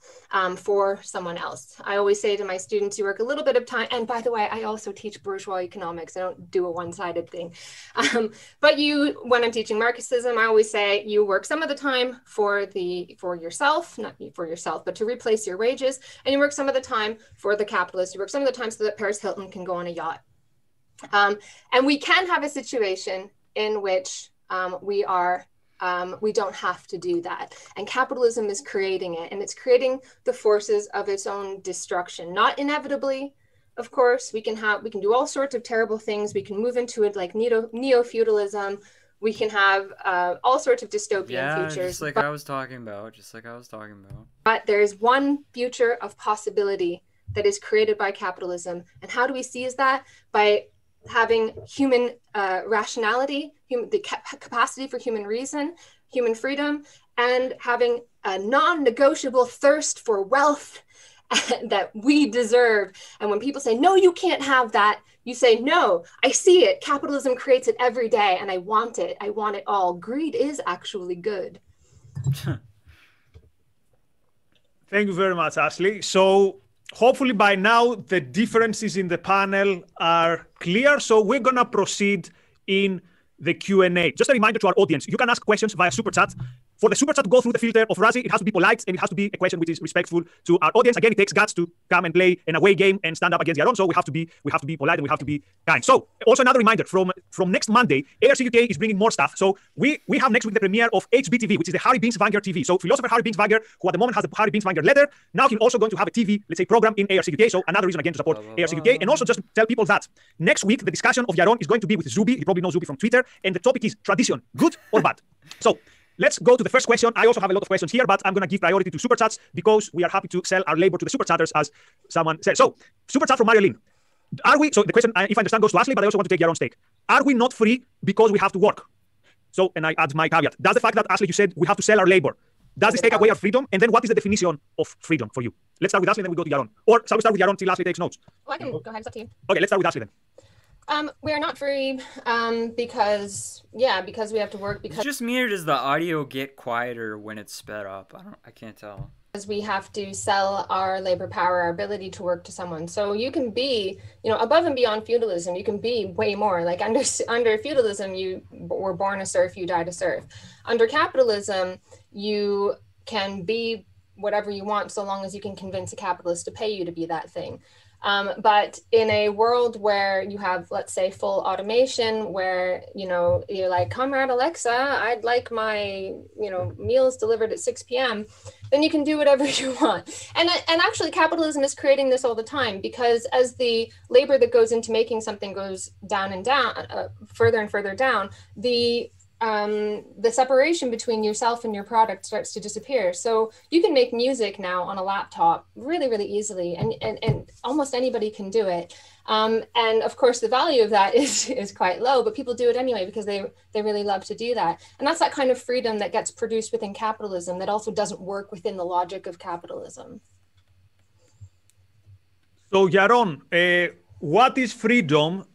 D: for someone else. I always say to my students, you work a little bit of time. And by the way, I also teach bourgeois economics. I don't do a one-sided thing. But when I'm teaching Marxism, I always say you work some of the time for yourself, not for yourself, but to replace your wages. And you work some of the time for the capitalist. You work some of the time so that Paris Hilton can go on a yacht. And we can have a situation in which we don't have to do that. And capitalism is creating it, and it's creating the forces of its own destruction. Not inevitably, of course. We can do all sorts of terrible things. We can move into it like neo-feudalism. We can have all sorts of dystopian futures.
A: Just like I was talking about.
D: But there's one future of possibility that is created by capitalism. And how do we seize that? By having human rationality, the capacity for human reason, human freedom, and having a non-negotiable thirst for wealth that we deserve. And when people say, no, you can't have that, you say, no, I see it. Capitalism creates it every day, and I want it. I want it all. Greed is actually good.
B: Thank you very much, Ashley. So hopefully by now the differences in the panel are clear. So we're going to proceed in the Q&A. Just a reminder to our audience, you can ask questions via Super Chat. For the Super Chat to go through the filter of Razi, it has to be polite, and it has to be a question which is respectful to our audience. Again, it takes guts to come and play an away game and stand up against Yaron, so we have to be polite and we have to be kind. So also another reminder, from next Monday, ARC UK is bringing more stuff. So we have next week the premiere of HBTV, which is the Harry Binswanger TV. So philosopher Harry Binswanger, who at the moment has the Harry Binswanger letter, now he's also going to have a TV, let's say, program in ARC UK. So another reason again to support ARC UK. And also just tell people that next week the discussion of Yaron is going to be with Zubi. You probably know Zubi from Twitter, and the topic is tradition, good or bad. So let's go to the first question. I also have a lot of questions here, but I'm going to give priority to Super Chats because we are happy to sell our labor to the Super Chatters, as someone said. So, Super Chat from Madeline. So the question, if I understand, goes to Ashley, but I also want to take your own stake. Are we not free because we have to work? So, and I add my caveat. Does the fact that, Ashley, you said we have to sell our labor, does this take away our freedom? And then what is the definition of freedom for you? Let's start with Ashley, then we go to Yaron. Or shall we start with Yaron till Ashley takes notes?
D: Well, I can go ahead. It's up to you.
B: Okay, let's start with Ashley then.
D: We are not free because we have to work. Because
A: it's just me, or does the audio get quieter when it's sped up? I can't tell.
D: Because we have to sell our labor power, our ability to work to someone. So you can be, above and beyond feudalism, you can be way more. Like under feudalism, you were born a serf, you died a serf. Under capitalism, you can be whatever you want so long as you can convince a capitalist to pay you to be that thing. But in a world where you have, let's say, full automation, where, you're like, Comrade Alexa, I'd like my, meals delivered at 6 p.m., then you can do whatever you want. And actually, capitalism is creating this all the time, because as the labor that goes into making something goes down and down, further and further down, the separation between yourself and your product starts to disappear. So you can make music now on a laptop really, really easily, and almost anybody can do it. And of course, the value of that is quite low, but people do it anyway because they really love to do that. And that's that kind of freedom that gets produced within capitalism that also doesn't work within the logic of capitalism.
B: So Yaron, what is freedom?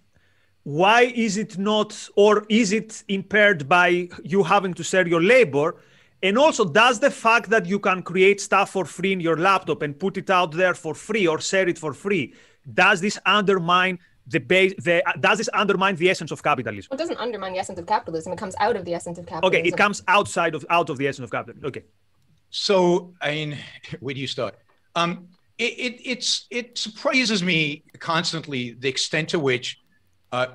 B: Why is it not, or is it impaired by you having to sell your labor? And also, does the fact that you can create stuff for free in your laptop and put it out there for free or sell it for free, does this undermine does this undermine the essence of capitalism?
D: It doesn't undermine the essence of capitalism. It comes out of the essence of capitalism.
B: Okay, it comes out of the essence of capitalism. Okay.
C: So, I mean, where do you start? It surprises me constantly the extent to which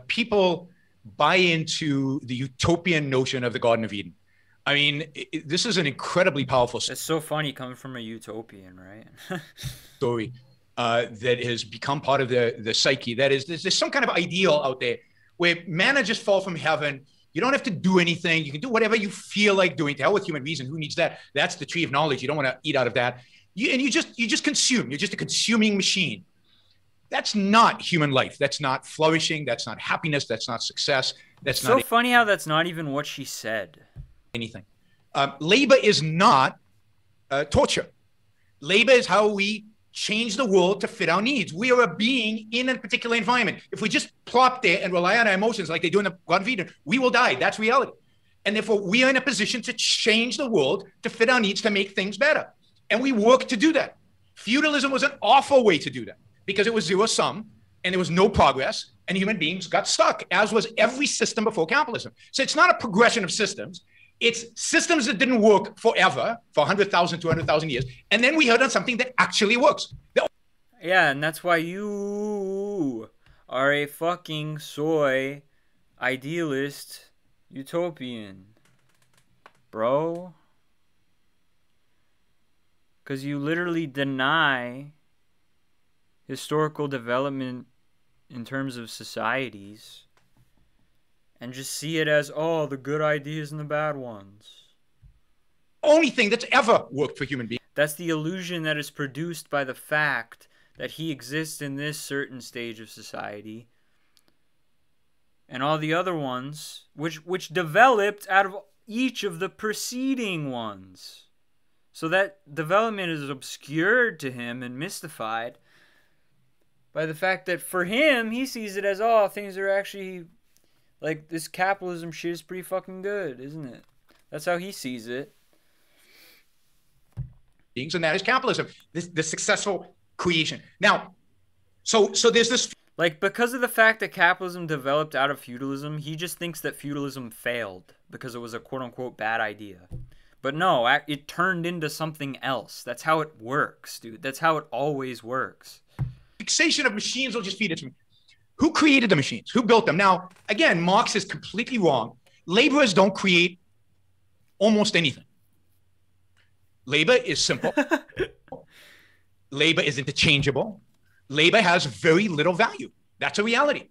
C: people buy into the utopian notion of the Garden of Eden. I mean, this is an incredibly powerful
A: It's so funny coming from a utopian, right?
C: story that has become part of the psyche. That is, there's some kind of ideal out there where manna just fall from heaven. You don't have to do anything. You can do whatever you feel like doing. To hell with human reason. Who needs that? That's the tree of knowledge. You don't want to eat out of that. You just consume. You're just a consuming machine. That's not human life. That's not flourishing. That's not happiness. That's not success. That's
A: so funny how that's not even what she said.
C: Anything. Labor is not torture. Labor is how we change the world to fit our needs. We are a being in a particular environment. If we just plop there and rely on our emotions like they do in the Garden of Eden, we will die. That's reality. And therefore, we are in a position to change the world to fit our needs, to make things better. And we work to do that. Feudalism was an awful way to do that because it was zero sum and there was no progress and human beings got stuck, as was every system before capitalism. So it's not a progression of systems. It's systems that didn't work forever, for 100,000, 200,000 years. And then we heard on something that actually works.
A: Yeah, and that's why you are a fucking soy idealist utopian, bro. Because you literally deny historical development in terms of societies and just see it as, oh, the good ideas and the bad ones.
C: Only thing that's ever worked for human beings.
A: That's the illusion that is produced by the fact that he exists in this certain stage of society. And all the other ones, which developed out of each of the preceding ones. So that development is obscured to him and mystified by the fact that for him, he sees it as, oh, things are actually, like, this capitalism shit is pretty fucking good, isn't it? That's how he sees it.
C: And that is capitalism, the successful creation. Now, so there's this...
A: Like, because of the fact that capitalism developed out of feudalism, he just thinks that feudalism failed because it was a quote-unquote bad idea. But no, it turned into something else. That's how it works, dude. That's how it always works.
C: Fixation of machines will just feed it to me. Who created the machines? Who built them? Now, again, Marx is completely wrong. Laborers don't create almost anything. Labor is simple. Labor is interchangeable. Labor has very little value. That's a reality.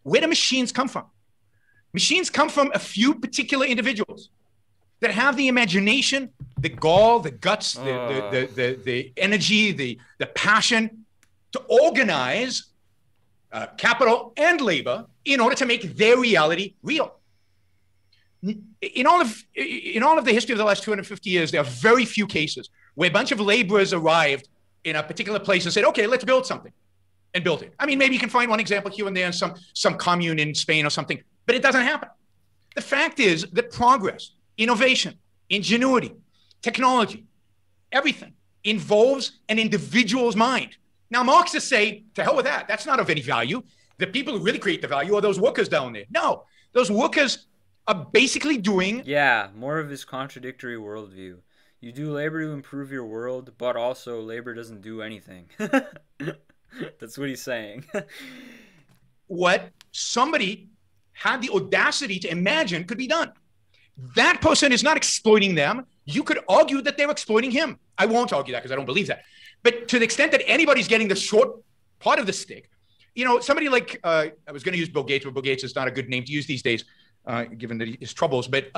C: Where do machines come from? Machines come from a few particular individuals that have the imagination, the gall, the guts, the energy, the passion to organize capital and labor in order to make their reality real. In all of the history of the last 250 years, there are very few cases where a bunch of laborers arrived in a particular place and said, okay, let's build something, and built it. I mean, maybe you can find one example here and there in some commune in Spain or something, but it doesn't happen. The fact is that progress, innovation, ingenuity, technology, everything involves an individual's mind. Now, Marxists say, to hell with that. That's not of any value. The people who really create the value are those workers down there. No, those workers are basically doing...
A: Yeah, more of his contradictory worldview. You do labor to improve your world, but also labor doesn't do anything. That's what he's saying.
C: What somebody had the audacity to imagine could be done. That person is not exploiting them. You could argue that they're exploiting him. I won't argue that because I don't believe that. But to the extent that anybody's getting the short part of the stick, you know, somebody like, I was going to use Bill Gates, but Bill Gates is not a good name to use these days, given that his troubles. But,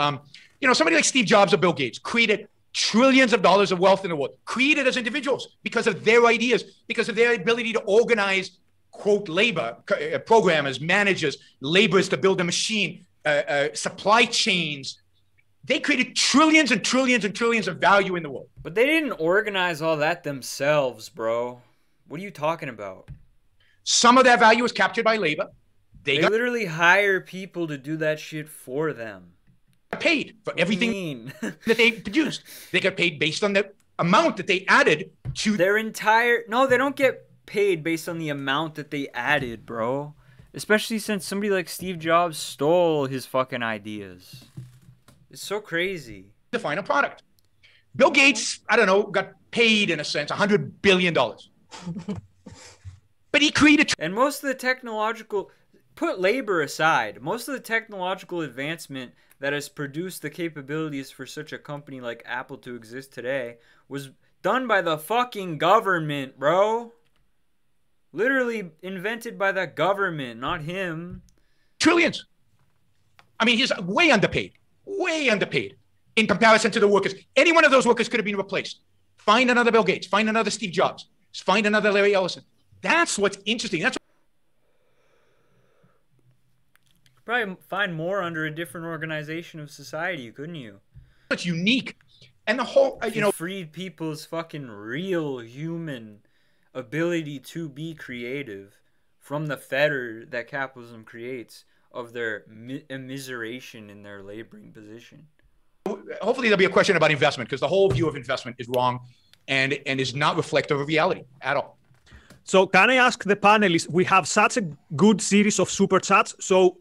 C: you know, somebody like Steve Jobs or Bill Gates created trillions of dollars of wealth in the world, created as individuals because of their ideas, because of their ability to organize, quote, labor, programmers, managers, laborers to build a machine, supply chains. They created trillions and trillions and trillions of value in the world.
A: But they didn't organize all that themselves, bro. What are you talking about?
C: Some of that value was captured by labor.
A: They literally hire people to do that shit for them.
C: Paid for everything that they produced. They got paid based on the amount that they added to
A: their entire... No, they don't get paid based on the amount that they added, bro. Especially since somebody like Steve Jobs stole his fucking ideas. It's so crazy.
C: The final product. Bill Gates, I don't know, got paid in a sense $100 billion. But he created...
A: And most of the technological... Put labor aside. Most of the technological advancement that has produced the capabilities for such a company like Apple to exist today was done by the fucking government, bro. Literally invented by the government, not him.
C: Trillions. I mean, he's way underpaid. Way underpaid in comparison to the workers. Any one of those workers could have been replaced. Find another Bill Gates. Find another Steve Jobs. Find another Larry Ellison. That's what's interesting. That's
A: probably find more under a different organization of society, couldn't you?
C: It's unique. And the whole,
A: freed people's fucking real human ability to be creative from the fetter that capitalism creates of their immiseration in their laboring position.
C: Hopefully there'll be a question about investment, because the whole view of investment is wrong and is not reflective of reality at all.
B: So can I ask the panelists, we have such a good series of super chats, so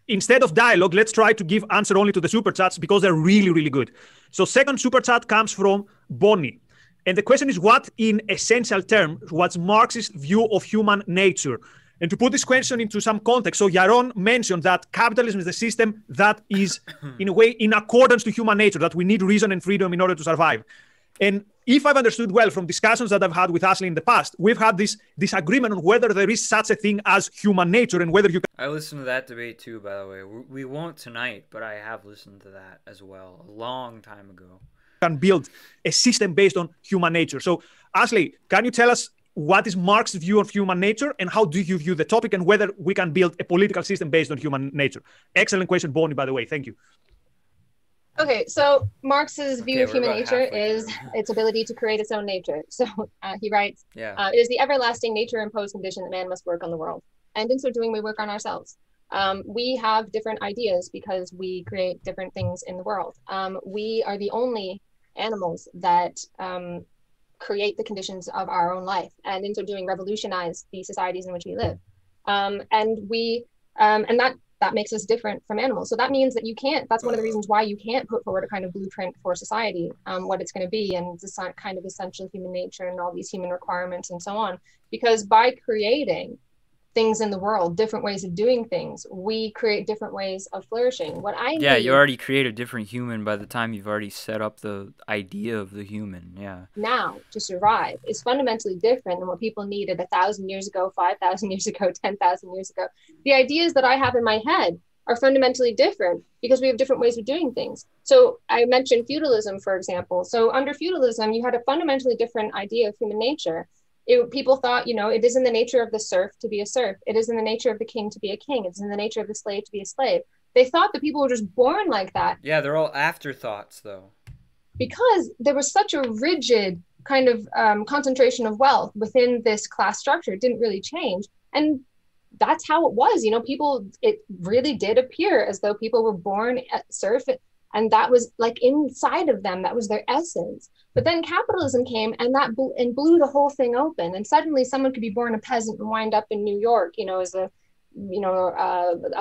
B: instead of dialogue, let's try to give answer only to the super chats because they're really, really good. So second super chat comes from Bonnie. And the question is, what in essential terms, what's Marxist view of human nature? And to put this question into some context, so Yaron mentioned that capitalism is the system that is, in a way, in accordance to human nature, that we need reason and freedom in order to survive. And if I've understood well from discussions that I've had with Ashley in the past, we've had this disagreement on whether there is such a thing as human nature and whether you can...
A: I listened to that debate too, by the way. We won't tonight, but I have listened to that as well a long time ago.
B: Can build a system based on human nature. So, Ashley, can you tell us what is Marx's view of human nature and how do you view the topic and whether we can build a political system based on human nature? Excellent question, Bonnie, by the way. Thank you.
D: Okay, so Marx's view of human nature is its ability to create its own nature. So he writes, it is the everlasting nature imposed condition that man must work on the world. And in so doing, we work on ourselves. We have different ideas because we create different things in the world. We are the only animals that create the conditions of our own life, and in so doing revolutionize the societies in which we live. And that makes us different from animals. So that means that you can't, that's one of the reasons why you can't put forward a kind of blueprint for society, what it's going to be, and this kind of essential human nature and all these human requirements and so on. Because by creating things in the world, different ways of doing things, we create different ways of flourishing.
A: Yeah, you already create a different human by the time you've already set up the idea of the human. Yeah.
D: Now to survive is fundamentally different than what people needed 1,000 years ago, 5,000 years ago, 10,000 years ago. The ideas that I have in my head are fundamentally different because we have different ways of doing things. So I mentioned feudalism, for example. So under feudalism, you had a fundamentally different idea of human nature. People thought, it is in the nature of the serf to be a serf. It is in the nature of the king to be a king. It's in the nature of the slave to be a slave. They thought that people were just born like that.
A: Yeah, they're all afterthoughts, though.
D: Because there was such a rigid kind of concentration of wealth within this class structure. It didn't really change. And that's how it was. It really did appear as though people were born serf, and that was like inside of them. That was their essence. But then capitalism came and that blew the whole thing open. And suddenly someone could be born a peasant and wind up in New York, as a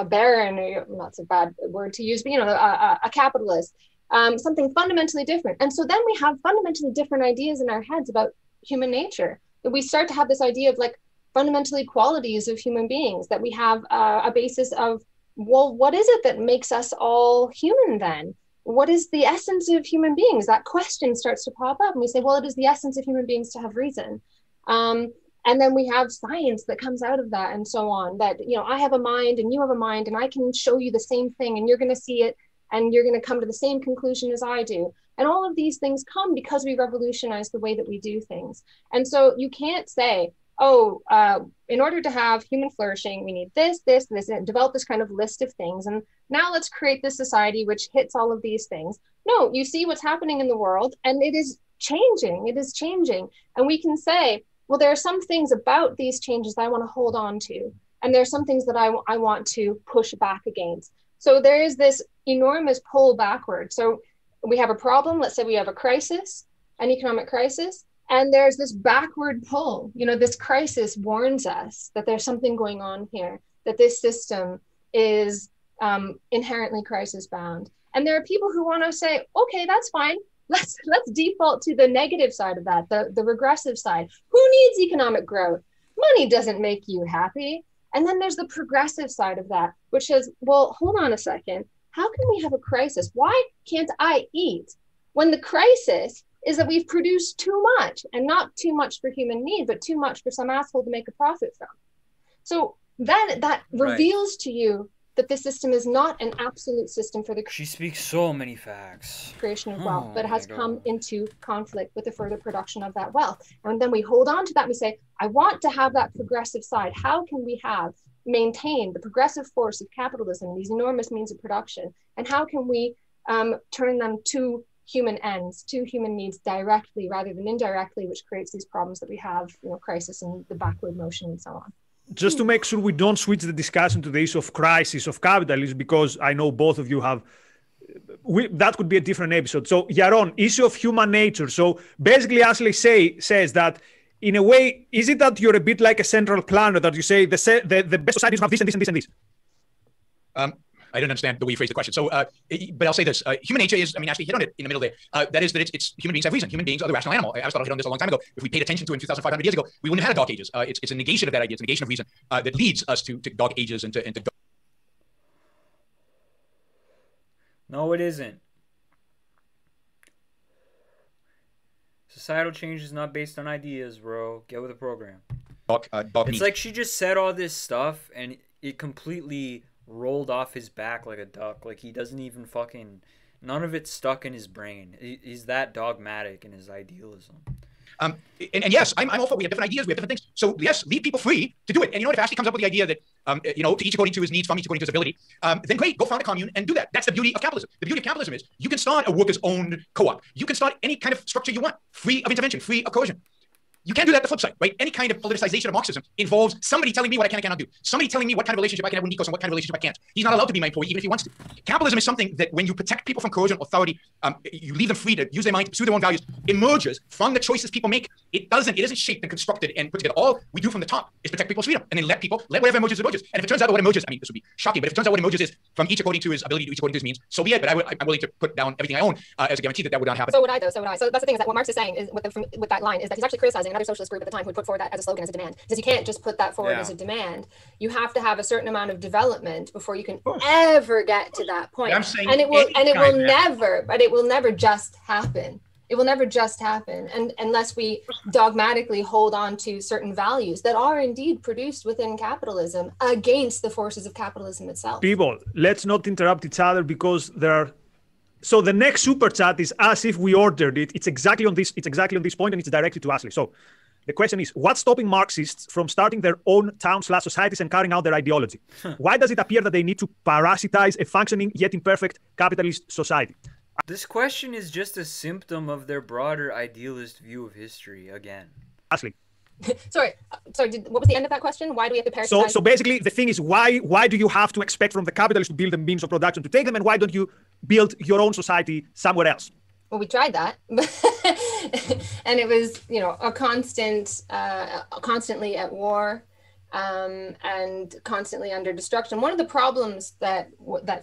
D: baron, or not so bad word to use, but a capitalist, something fundamentally different. And so then we have fundamentally different ideas in our heads about human nature. That we start to have this idea of like fundamentally qualities of human beings, that we have a basis of, well, what is it that makes us all human then? What is the essence of human beings? That question starts to pop up and we say, well, it is the essence of human beings to have reason. And then we have science that comes out of that and so on, that, I have a mind and you have a mind and I can show you the same thing and you're going to see it and you're going to come to the same conclusion as I do. And all of these things come because we revolutionize the way that we do things. And so you can't say, in order to have human flourishing, we need this, and develop this kind of list of things. And now let's create this society which hits all of these things. No, you see what's happening in the world and it is changing. It is changing. And we can say, well, there are some things about these changes that I want to hold on to. And there are some things that I want to push back against. So there is this enormous pull backward. So we have a problem. Let's say we have a crisis, an economic crisis. And there's this backward pull. This crisis warns us that there's something going on here, that this system is inherently crisis bound. And there are people who want to say, okay, that's fine. Let's default to the negative side of that, the regressive side. Who needs economic growth? Money doesn't make you happy. And then there's the progressive side of that, which says, well, hold on a second. How can we have a crisis? Why can't I eat? When the crisis is that we've produced too much, and not too much for human need, but too much for some asshole to make a profit from. So that reveals to you that this system is not an absolute system for the
A: She speaks so many facts.
D: Creation of wealth, but has come into conflict with the further production of that wealth. And then we hold on to that and we say, I want to have that progressive side. How can we maintain the progressive force of capitalism, these enormous means of production? And how can we turn them to human ends, to human needs directly rather than indirectly, which creates these problems that we have, crisis and the backward motion and so on.
B: Just to make sure we don't switch the discussion to the issue of crisis of capitalism, because I know both of you have, that could be a different episode. So Yaron, issue of human nature. So basically Ashley says that in a way, is it that you're a bit like a central planner, that you say the best societies have this and this and this and this?
C: I don't understand the way you phrase the question. So, but I'll say this: human nature is. I mean, actually hit on it in the middle there. That is that it's human beings have reason. Human beings are the rational animal. Aristotle hit on this a long time ago. If we paid attention to it in 2,500 years ago, we wouldn't have had a dark ages. It's a negation of that idea. It's a negation of reason that leads us to dark ages and to dark.
A: No, it isn't. Societal change is not based on ideas, bro. Get with the program. It's like she just said all this stuff and it completely rolled off his back like a duck. Like he doesn't even none of it's stuck in his brain. He's that dogmatic in his idealism.
C: And yes, I'm all for, we have different ideas, we have different things. So yes, leave people free to do it. And if Ashley comes up with the idea that, to each according to his needs, from each according to his ability, then great, go found a commune and do that. That's the beauty of capitalism. The beauty of capitalism is you can start a workers' owned co-op. You can start any kind of structure you want, free of intervention, free of coercion. You can't do that the flip side, right? Any kind of politicization of Marxism involves somebody telling me what I can and cannot do. Somebody telling me what kind of relationship I can have with Nikos and what kind of relationship I can't. He's not allowed to be my employee even if he wants to. Capitalism is something that when you protect people from coercion, authority, you leave them free to use their mind, to pursue their own values, emerges from the choices people make. It isn't shaped and constructed and put together. All we do from the top is protect people's freedom and then let whatever emerges. And if it turns out what emerges, I mean, this would be shocking, but if it turns out what emerges is from each according to his ability, to each according to his means, so be it. But I'm willing to put down everything I own as a guarantee that would not happen.
D: So would I, though. So that's the thing, is that what Marx is saying is with that line is that he's actually criticizing another socialist group at the time who would put forward that as a slogan, as a demand. Because you can't just put that forward as a demand. You have to have a certain amount of development before you can ever get to that point.
C: I'm saying
D: it will never just happen. It will never just happen, and unless we dogmatically hold on to certain values that are indeed produced within capitalism against the forces of capitalism itself.
B: People, let's not interrupt each other because there are. So the next super chat is as if we ordered it. It's exactly on this. It's exactly on this point, and it's directed to Ashley. So the question is, what's stopping Marxists from starting their own town/societies and carrying out their ideology? Why does it appear that they need to parasitize a functioning yet imperfect capitalist society?
A: This question is just a symptom of their broader idealist view of history again.
B: Ashley.
D: Sorry, what was the end of that question? Why do we have to parasitize?
B: So basically the thing is, why do you have to expect from the capitalists to build the means of production to take them, and why don't you build your own society somewhere else?
D: Well, we tried that, and it was, a constantly at war, and constantly under destruction. One of the problems that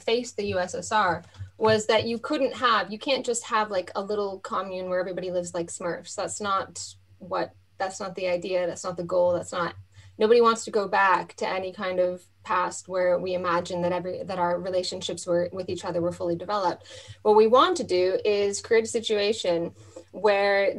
D: faced the USSR was that you can't just have like a little commune where everybody lives like Smurfs. That's not the idea. That's not the goal. Nobody wants to go back to any kind of past where we imagine that our relationships with each other were fully developed. What we want to do is create a situation where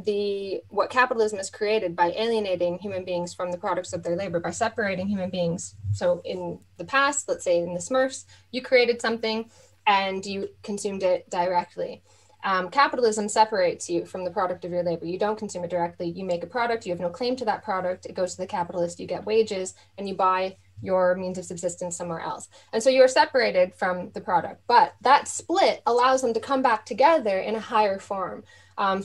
D: what capitalism has created by alienating human beings from the products of their labor, by separating human beings. So in the past, let's say in the Smurfs, you created something and you consumed it directly. Capitalism separates you from the product of your labor. You don't consume it directly. You make a product, you have no claim to that product. It goes to the capitalist, you get wages, and you buy your means of subsistence somewhere else. And so you're separated from the product. But that split allows them to come back together in a higher form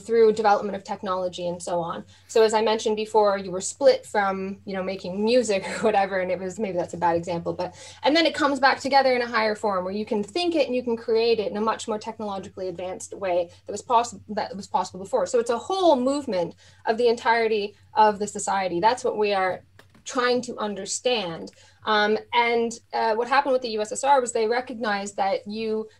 D: through development of technology and so on. So as I mentioned before, you were split from, making music or whatever, and maybe that's a bad example, and then it comes back together in a higher form where you can think it and you can create it in a much more technologically advanced way that was possible before. So it's a whole movement of the entirety of the society. That's what we are trying to understand. What happened with the USSR was they recognized that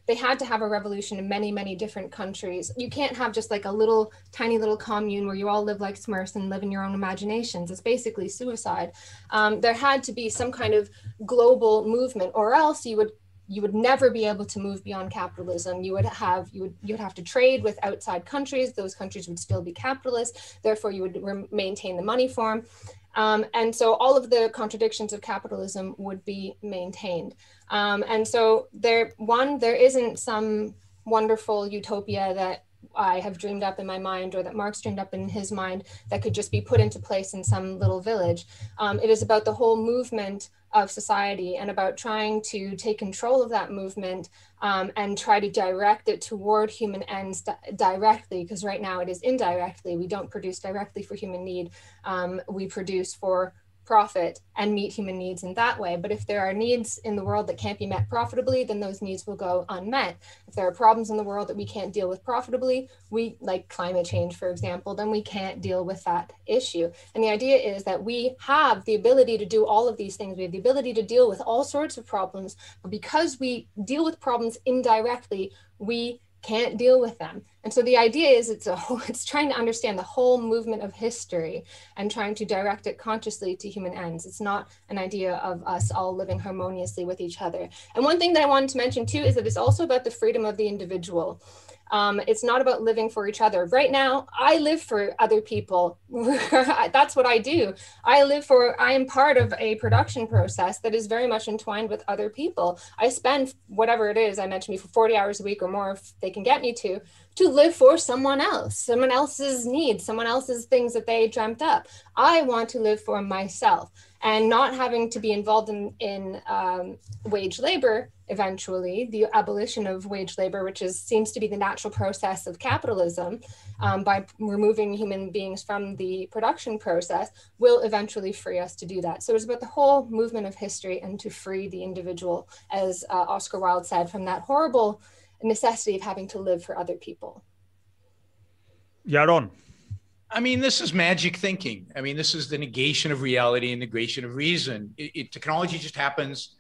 D: they had to have a revolution in many, many different countries. You can't have just like a little tiny little commune where you all live like Smurfs and live in your own imaginations. It's basically suicide. There had to be some kind of global movement, or else you would never be able to move beyond capitalism. You would have to trade with outside countries. Those countries would still be capitalist. Therefore, you would maintain the money form. And so all of the contradictions of capitalism would be maintained. And so there isn't some wonderful utopia that I have dreamed up in my mind, or that Marx dreamed up in his mind, that could just be put into place in some little village. It is about the whole movement of society, and about trying to take control of that movement and try to direct it toward human ends directly, because right now it is indirectly. We don't produce directly for human need. We produce for profit and meet human needs in that way. But if there are needs in the world that can't be met profitably, then those needs will go unmet. If there are problems in the world that we can't deal with profitably, like climate change, for example, then we can't deal with that issue. And the idea is that we have the ability to do all of these things. We have the ability to deal with all sorts of problems, but because we deal with problems indirectly, we can't deal with them. And so the idea is it's trying to understand the whole movement of history and trying to direct it consciously to human ends. It's not an idea of us all living harmoniously with each other. And one thing that I wanted to mention too is that it's also about the freedom of the individual. It's not about living for each other. Right now, I live for other people. That's what I do. I am part of a production process that is very much entwined with other people. I spend whatever it is I mentioned before, 40 hours a week or more if they can get me to live for someone else's needs, someone else's things that they dreamt up. I want to live for myself, and not having to be involved in wage labor. Eventually, the abolition of wage labor, which seems to be the natural process of capitalism, by removing human beings from the production process, will eventually free us to do that. So it's about the whole movement of history and to free the individual, as Oscar Wilde said, from that horrible necessity of having to live for other people.
B: Yaron.
C: I mean, this is magic thinking. I mean, this is the negation of reality and negation of reason. Technology just happens.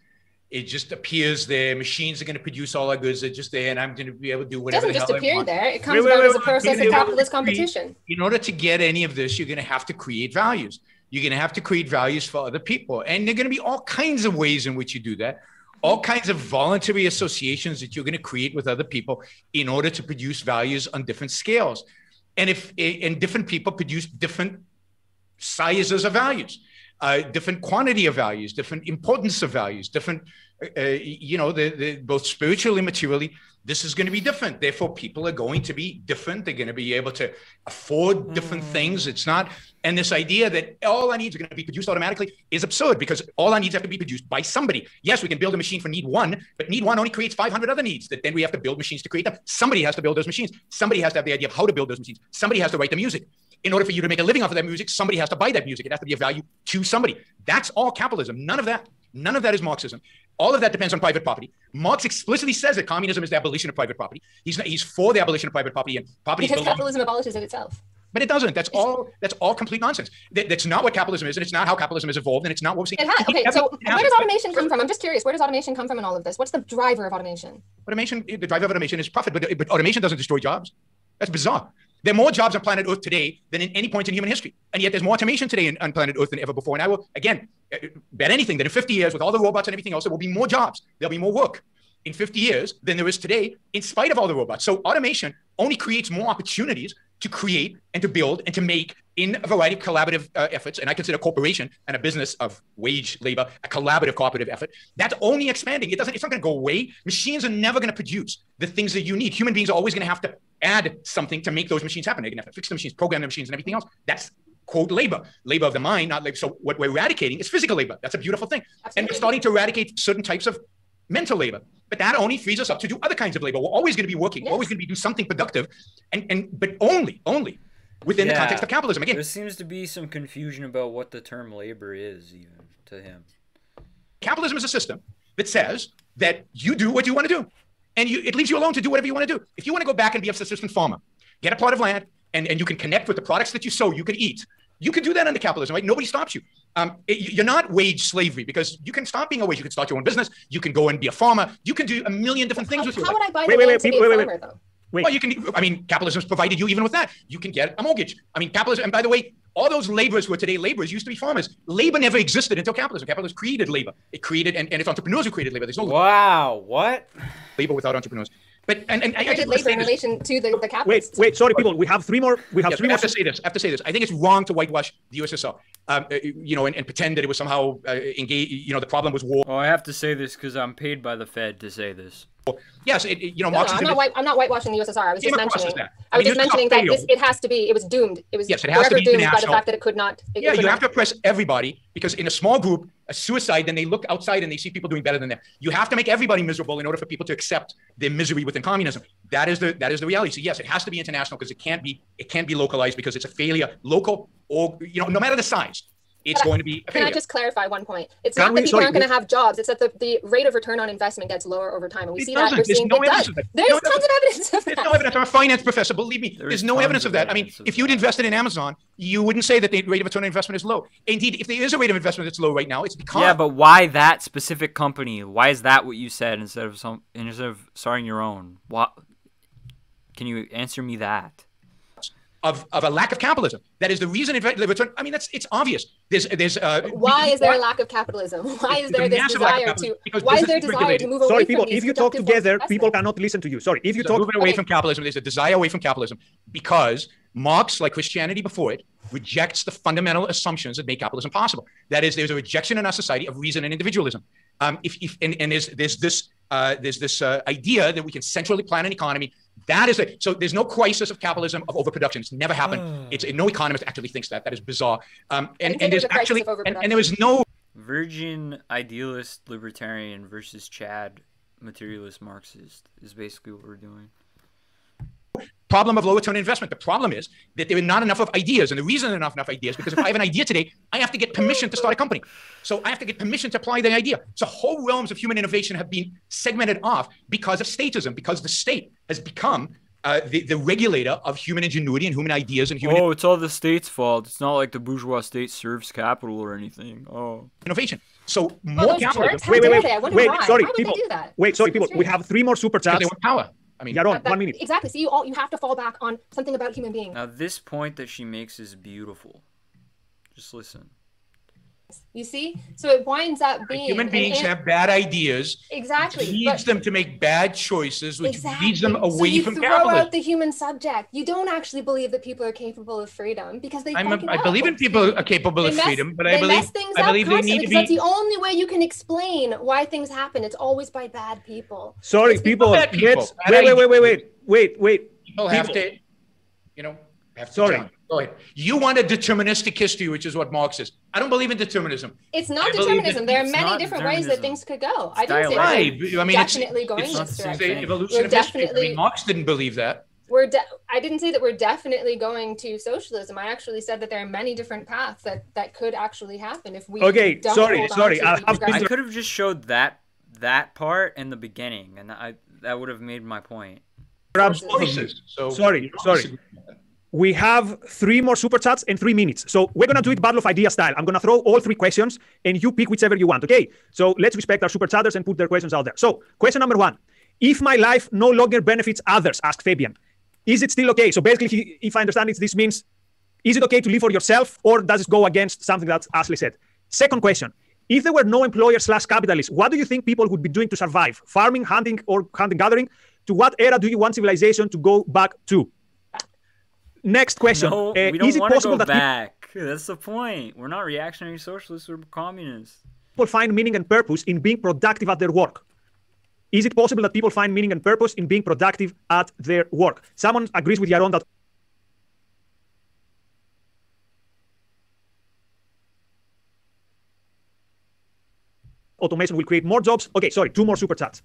C: It just appears there. Machines are going to produce all our goods. They're just there, and I'm going to be able to do whatever the hell I want. It doesn't just appear there.
D: It comes about as a process of capitalist competition.
C: In order to get any of this, you're going to have to create values. You're going to have to create values for other people. And there are going to be all kinds of ways in which you do that. All kinds of voluntary associations that you're going to create with other people in order to produce values on different scales. And different people produce different sizes of values, different quantity of values, different importance of values, different, both spiritually and materially, this is going to be different. Therefore, people are going to be different. They're going to be able to afford different things. It's not, and this idea that all our needs are going to be produced automatically is absurd, because all our needs have to be produced by somebody. Yes, we can build a machine for need one, but need one only creates 500 other needs that then we have to build machines to create them. Somebody has to build those machines. Somebody has to have the idea of how to build those machines. Somebody has to write the music. In order for you to make a living off of that music, somebody has to buy that music. It has to be of value to somebody. That's all capitalism. None of that is Marxism. All of that depends on private property. Marx explicitly says that communism is the abolition of private property. He's for the abolition of private property, and property
D: because capitalism abolishes it itself.
C: But it doesn't. That's all complete nonsense. That's not what capitalism is, and it's not how capitalism has evolved, and it's not what we're seeing.
D: Okay, so where does automation come from? I'm just curious. Where does automation come from in all of this? What's the driver of automation?
C: The driver of automation is profit, but automation doesn't destroy jobs. That's bizarre. There are more jobs on planet Earth today than in any point in human history. And yet there's more automation today on planet Earth than ever before. And I will, again, bet anything that in 50 years, with all the robots and everything else, there will be more jobs. There'll be more work in 50 years than there is today, in spite of all the robots. So automation only creates more opportunities to create and to build and to make in a variety of collaborative efforts. And I consider corporation and a business of wage labor a collaborative cooperative effort. That's only expanding. It's not going to go away. Machines are never going to produce the things that you need. Human beings are always going to have to add something to make those machines happen. They're going to have to fix the machines, program the machines, and everything else. That's, quote, labor of the mind, not labor. So what we're eradicating is physical labor. That's a beautiful thing. Absolutely. And we're starting to eradicate certain types of mental labor. But that only frees us up to do other kinds of labor. We're always going to be working, always going to be doing something productive, but only within the context of capitalism. Again,
A: there seems to be some confusion about what the term labor is, even to him.
C: Capitalism is a system that says that you do what you want to do, and it leaves you alone to do whatever you want to do. If you want to go back and be a subsistence farmer, get a plot of land, and you can connect with the products that you sow, you can eat. You can do that under capitalism, right? Nobody stops you. You're not wage slavery because you can stop being a wage. You can start your own business. You can go and be a farmer. You can do a million different things with your life.
D: How would I buy the land to be a farmer, though?
C: Well, you can, I mean, capitalism's provided you even with that. You can get a mortgage. I mean, capitalism, and by the way, all those laborers who are today laborers used to be farmers. Labor never existed until capitalism. Capitalism created labor. It created, and it's entrepreneurs who created labor. There's no
A: what?
C: Labor without entrepreneurs. But
D: I created labor in relation to the capitalists.
B: Wait, sorry, people. We have three more. We have three more.
C: I have to say this. I think it's wrong to whitewash the USSR, you know, and pretend that it was somehow engaged. You know, the problem was war.
A: Oh, I have to say this because I'm paid by the Fed to say this.
C: Yes, you know,
D: no,
C: Marxism.
D: I'm not whitewashing the USSR. I was just mentioning. I was just mentioning that it has to be. It was doomed. It was forever doomed by the fact that it could not.
C: Yeah, you have to oppress everybody because in a small group, a suicide, then they look outside and they see people doing better than them. You have to make everybody miserable in order for people to accept their misery within communism. That is the reality. So yes, it has to be international because it can't be localized because it's a failure, local or no matter the size. It's going to be a failure.
D: Can I just clarify one point? It's not that people aren't going to have jobs. It's that the rate of return on investment gets lower over time. And we see that. We're seeing it does. There's tons of evidence of that.
C: There's no evidence. I'm a finance professor. Believe me, there's no evidence of that. I mean, if you'd invested in Amazon, you wouldn't say that the rate of return on investment is low. Indeed, if there is a rate of investment that's low right now, it's because...
A: Yeah, but why that specific company? Why is that what you said instead of starting your own? What? Can you answer me that?
C: Of a lack of capitalism. That is the reason return. I mean, it's obvious.
D: Why is there a lack of capitalism? Why is there this desire to? Why is there desire to move away?
B: Sorry, people. If you talk together, people cannot listen to you. Sorry, if you talk
C: moving away from capitalism, there's a desire away from capitalism because Marx, like Christianity before it, rejects the fundamental assumptions that make capitalism possible. That is, there's a rejection in our society of reason and individualism. And there's this idea that we can centrally plan an economy. That is it. So there's no crisis of capitalism of overproduction. It's never happened. No economist actually thinks that. That is bizarre. And there's actually and there was no
A: virgin idealist libertarian versus Chad materialist Marxist is basically what we're doing.
C: Problem of low return on investment. The problem is that there are not enough of ideas. And the reason there are not enough ideas because if I have an idea today, I have to get permission to start a company. So I have to get permission to apply the idea. So whole realms of human innovation have been segmented off because of statism, because the state has become the regulator of human ingenuity and human ideas and human...
A: Oh, it's all the state's fault. It's not like the bourgeois state serves capital or anything. Oh.
C: Innovation. So more capitalism...
B: Wait, sorry, people. Wait, sorry, people. We have three more super chats.
C: They want power. I mean,
B: Yaron, 1 minute.
D: Exactly. So you have to fall back on something about human beings.
A: Now, this point that she makes is beautiful. Just listen.
D: You see? So it winds up being...
C: Human beings have bad ideas.
D: Exactly.
C: Which leads them to make bad choices, which leads them away from capitalism.
D: So you throw out the human subject. You don't actually believe that people are capable of freedom because they
C: I believe in people are capable of freedom, but I believe they need to be...
D: That's the only way you can explain why things happen. It's always by bad people.
B: Sorry, people. Wait.
C: People have to, Sorry. Go ahead. You want a deterministic history, which is what Marx is. I don't believe in determinism.
D: It's not determinism. There are many different ways that things could go. I didn't say definitely going this direction.
C: Evolution of history. I mean, Marx didn't believe that.
D: I didn't say that we're definitely going to socialism. I actually said that there are many different paths that could actually happen if we.
B: Okay, sorry.
A: I could have just showed that part in the beginning, and that would have made my point.
B: Sorry. We have three more super chats in 3 minutes. So we're going to do it battle of ideas style. I'm going to throw all 3 questions and you pick whichever you want. Okay. So let's respect our super chatters and put their questions out there. So question number 1, if my life no longer benefits others, asked Fabian, is it still okay? So basically, if I understand it, this means, is it okay to live for yourself or does it go against something that Ashley said? Second question, if there were no employer/capitalists, what do you think people would be doing to survive? Farming, hunting, or hunting gathering? To what era do you want civilization to go back to? Next question.
A: No, we don't want to go back. That's the point. We're not reactionary socialists. We're communists.
B: People find meaning and purpose in being productive at their work. Is it possible that people find meaning and purpose in being productive at their work? Someone agrees with Yaron that automation will create more jobs. Okay, sorry, 2 more super chats.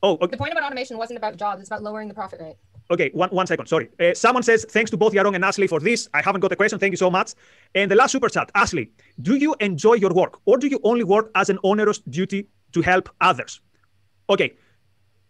B: Okay.
D: The point about automation wasn't about jobs. It's about lowering the profit rate.
B: Okay, one second, sorry. Someone says, thanks to both Yaron and Ashley for this. I haven't got a question, thank you so much. And the last super chat, Ashley, do you enjoy your work or do you only work as an onerous duty to help others? Okay,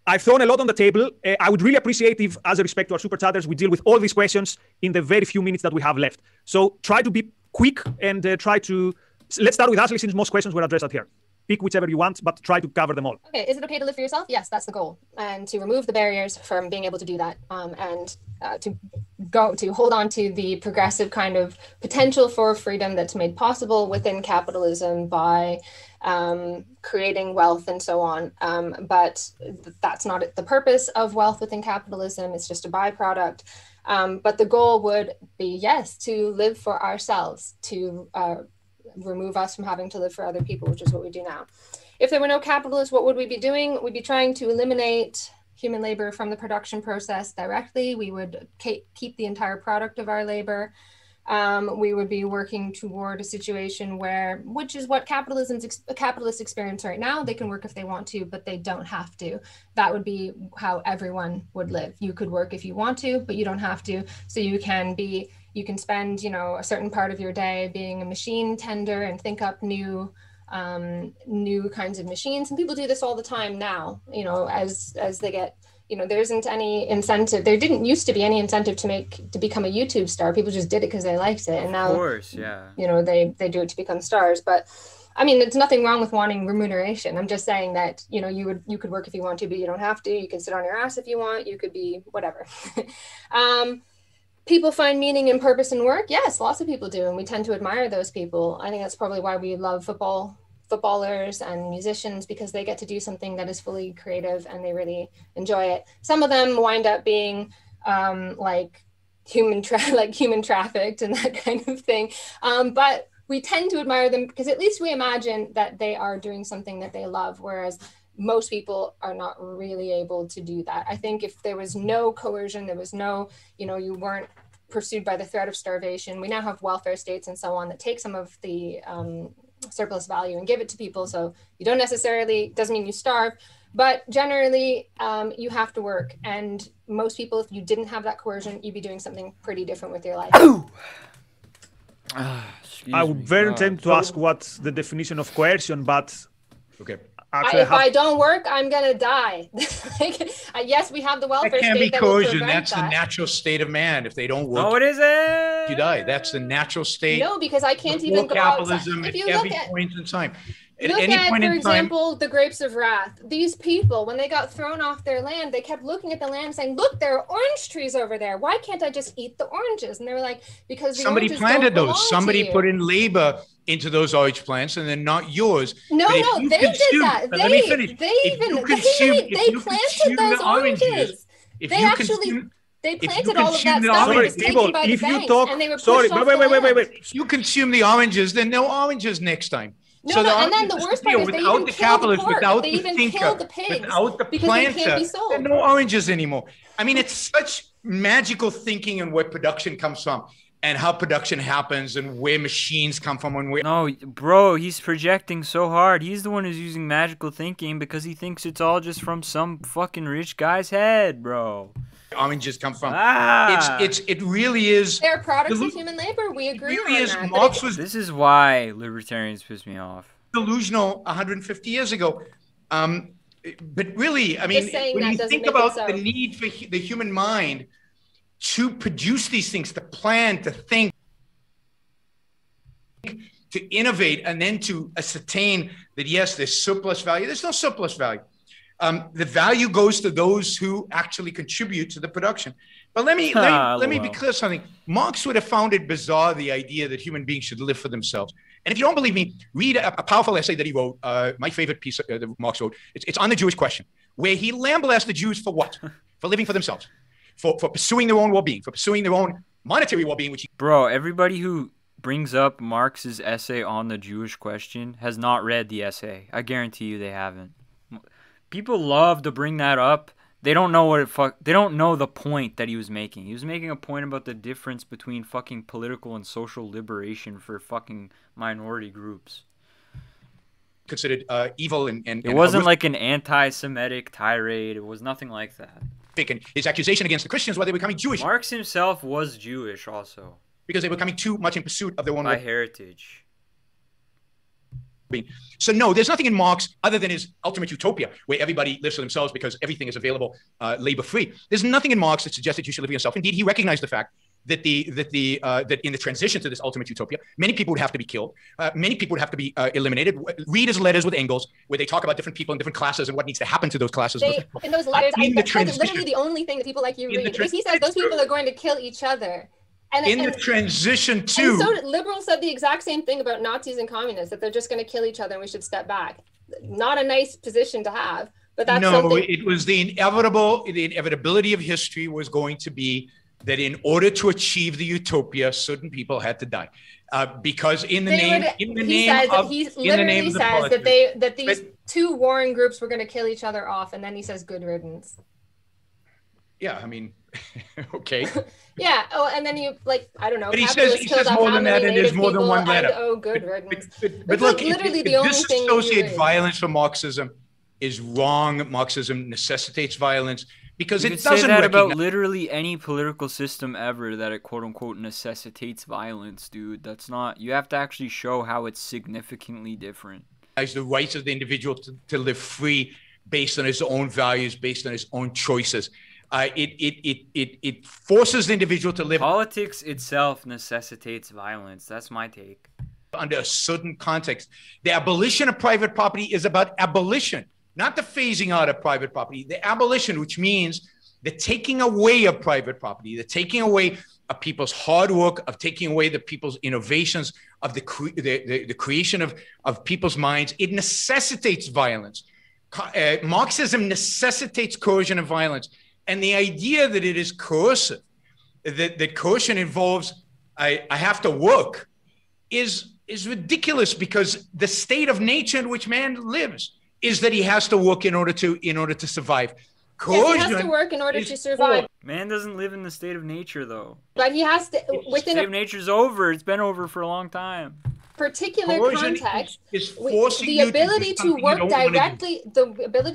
B: I've thrown a lot on the table. I would really appreciate if, as a respect to our super chatters, we deal with all these questions in the very few minutes that we have left. So try to be quick and let's start with Ashley, since most questions were addressed out here. Pick whichever you want, but try to cover them all.
D: Okay, is it okay to live for yourself? Yes, that's the goal. And to remove the barriers from being able to do that, and to hold on to the progressive kind of potential for freedom that's made possible within capitalism by creating wealth and so on. But that's not the purpose of wealth within capitalism. It's just a byproduct. But the goal would be, yes, to live for ourselves, to remove us from having to live for other people, which is what we do now. If there were no capitalists, what would we be doing? We'd be trying to eliminate human labor from the production process directly. We would keep the entire product of our labor. We would be working toward a situation which is what capitalists experience right now. They can work if they want to, but they don't have to. That would be how everyone would live. You could work if you want to, but you don't have to. So you can spend, a certain part of your day being a machine tender and think up new kinds of machines. And people do this all the time now, as they get, there isn't any incentive. There didn't used to be any incentive to become a YouTube star. People just did it because they liked it. And now,
A: of course, yeah.
D: They do it to become stars. But I mean, there's nothing wrong with wanting remuneration. I'm just saying that, you could work if you want to, but you don't have to. You can sit on your ass if you want. You could be whatever. People find meaning and purpose in work. Yes, lots of people do. And we tend to admire those people. I think that's probably why we love footballers and musicians, because they get to do something that is fully creative and they really enjoy it. Some of them wind up being like human trafficked and that kind of thing. But we tend to admire them because at least we imagine that they are doing something that they love, whereas most people are not really able to do that. I think if there was no coercion, there was no, you weren't pursued by the threat of starvation. We now have welfare states and so on that take some of the surplus value and give it to people. So you don't necessarily, doesn't mean you starve, but generally you have to work. And most people, if you didn't have that coercion, you'd be doing something pretty different with your life.
B: I would very tempted to ask what's the definition of coercion, but
C: okay.
D: If I don't work, I'm gonna die. Yes, we have the welfare state.
C: That can't be coercion. That's the natural state of man. If they don't work,
A: what is it?
C: You die. That's the natural state.
D: No, because I can't even go outside.
C: If you look at point in time.
D: Look at, for example, the grapes of wrath. These people, when they got thrown off their land, they kept looking at the land saying, look, there are orange trees over there. Why can't I just eat the oranges? And they were like, because the
C: somebody planted those. Somebody put in labor into those orange plants, and they're not yours.
D: No, they did that.
C: Let me finish.
D: They planted those oranges. They planted all of that stuff and it was taken by the banks, and they were pushed off the land.
C: Wait. If you consume the oranges, then no oranges next time.
D: And then the worst part is they even killed the pork. They even killed the pigs because they can't be sold.
C: There are no oranges anymore. I mean, it's such magical thinking and where production comes from and how production happens and where machines come from.
A: No, bro, he's projecting so hard. He's the one who's using magical thinking because he thinks it's all just from some fucking rich guy's head, bro.
C: Oranges come from. It really is.
D: They're products of human labor. We agree on that.
C: Marx was.
A: This is why libertarians piss me off.
C: Delusional 150 years ago. But really, I mean, when you think about the need for the human mind to produce these things, to plan, to think, to innovate, and then to ascertain that, yes, there's surplus value. There's no surplus value. The value goes to those who actually contribute to the production. But let me be clear something. Marx would have found it bizarre, the idea that human beings should live for themselves. And if you don't believe me, read a powerful essay that he wrote, my favorite piece that Marx wrote. It's on the Jewish question, where he lambasted the Jews for what? For living for themselves, for pursuing their own well-being, for pursuing their own monetary well-being.
A: Bro, everybody who brings up Marx's essay on the Jewish question has not read the essay. I guarantee you they haven't. People love to bring that up. They don't know they don't know the point that he was making. He was making a point about the difference between fucking political and social liberation for fucking minority groups.
C: Considered evil and
A: it wasn't like an anti-Semitic tirade. It was nothing like that.
C: His accusation against the Christians was they were becoming Jewish.
A: Marx himself was Jewish also.
C: Because they were becoming too much in pursuit of their own
A: by heritage.
C: So no, there's nothing in Marx other than his ultimate utopia where everybody lives for themselves because everything is available labor free. There's nothing in Marx that suggests that you should live for yourself. Indeed, he recognized the fact that that in the transition to this ultimate utopia, many people would have to be killed. Many people would have to be eliminated. Read his letters with Engels, where they talk about different people in different classes and what needs to happen to those classes.
D: In those letters, that's literally the only thing that people like you read. He says those people are going to kill each other. And
C: the transition to...
D: And so liberals said the exact same thing about Nazis and communists, that they're just going to kill each other and we should step back. Not a nice position to have, but that's something...
C: it was the inevitability of history was going to be that in order to achieve the utopia, certain people had to die, because he says that these two warring groups were going to kill each other off, and then he says good riddance. Yeah, I mean, okay.
D: Yeah. Oh, and then you I don't know.
C: But he says more than that, and there's more than one letter.
D: Oh, good riddance.
C: But look,
D: literally the only thing.
C: Disassociate violence from Marxism is wrong. Marxism necessitates violence. Because it doesn't
A: say that about literally any political system ever, that it quote unquote necessitates violence, dude. That's not. You have to actually show how it's significantly different.
C: As the rights of the individual to live free, based on his own values, based on his own choices. It forces the individual to live.
A: Politics itself necessitates violence. That's my take.
C: Under a certain context, the abolition of private property is about abolition. Not the phasing out of private property, the abolition, which means the taking away of private property, the taking away of people's hard work, of taking away the people's innovations, of the creation of people's minds. It necessitates violence. Marxism necessitates coercion and violence. And the idea that it is coercive, that coercion involves, I have to work, is ridiculous, because the state of nature in which man lives is that he has to work in order to survive.
D: Yes, he has to work in order to survive.
A: Man doesn't live in the state of nature, though.
D: But he has to within
A: the state of nature's over. It's been over for a long time.
D: Particular context, the ability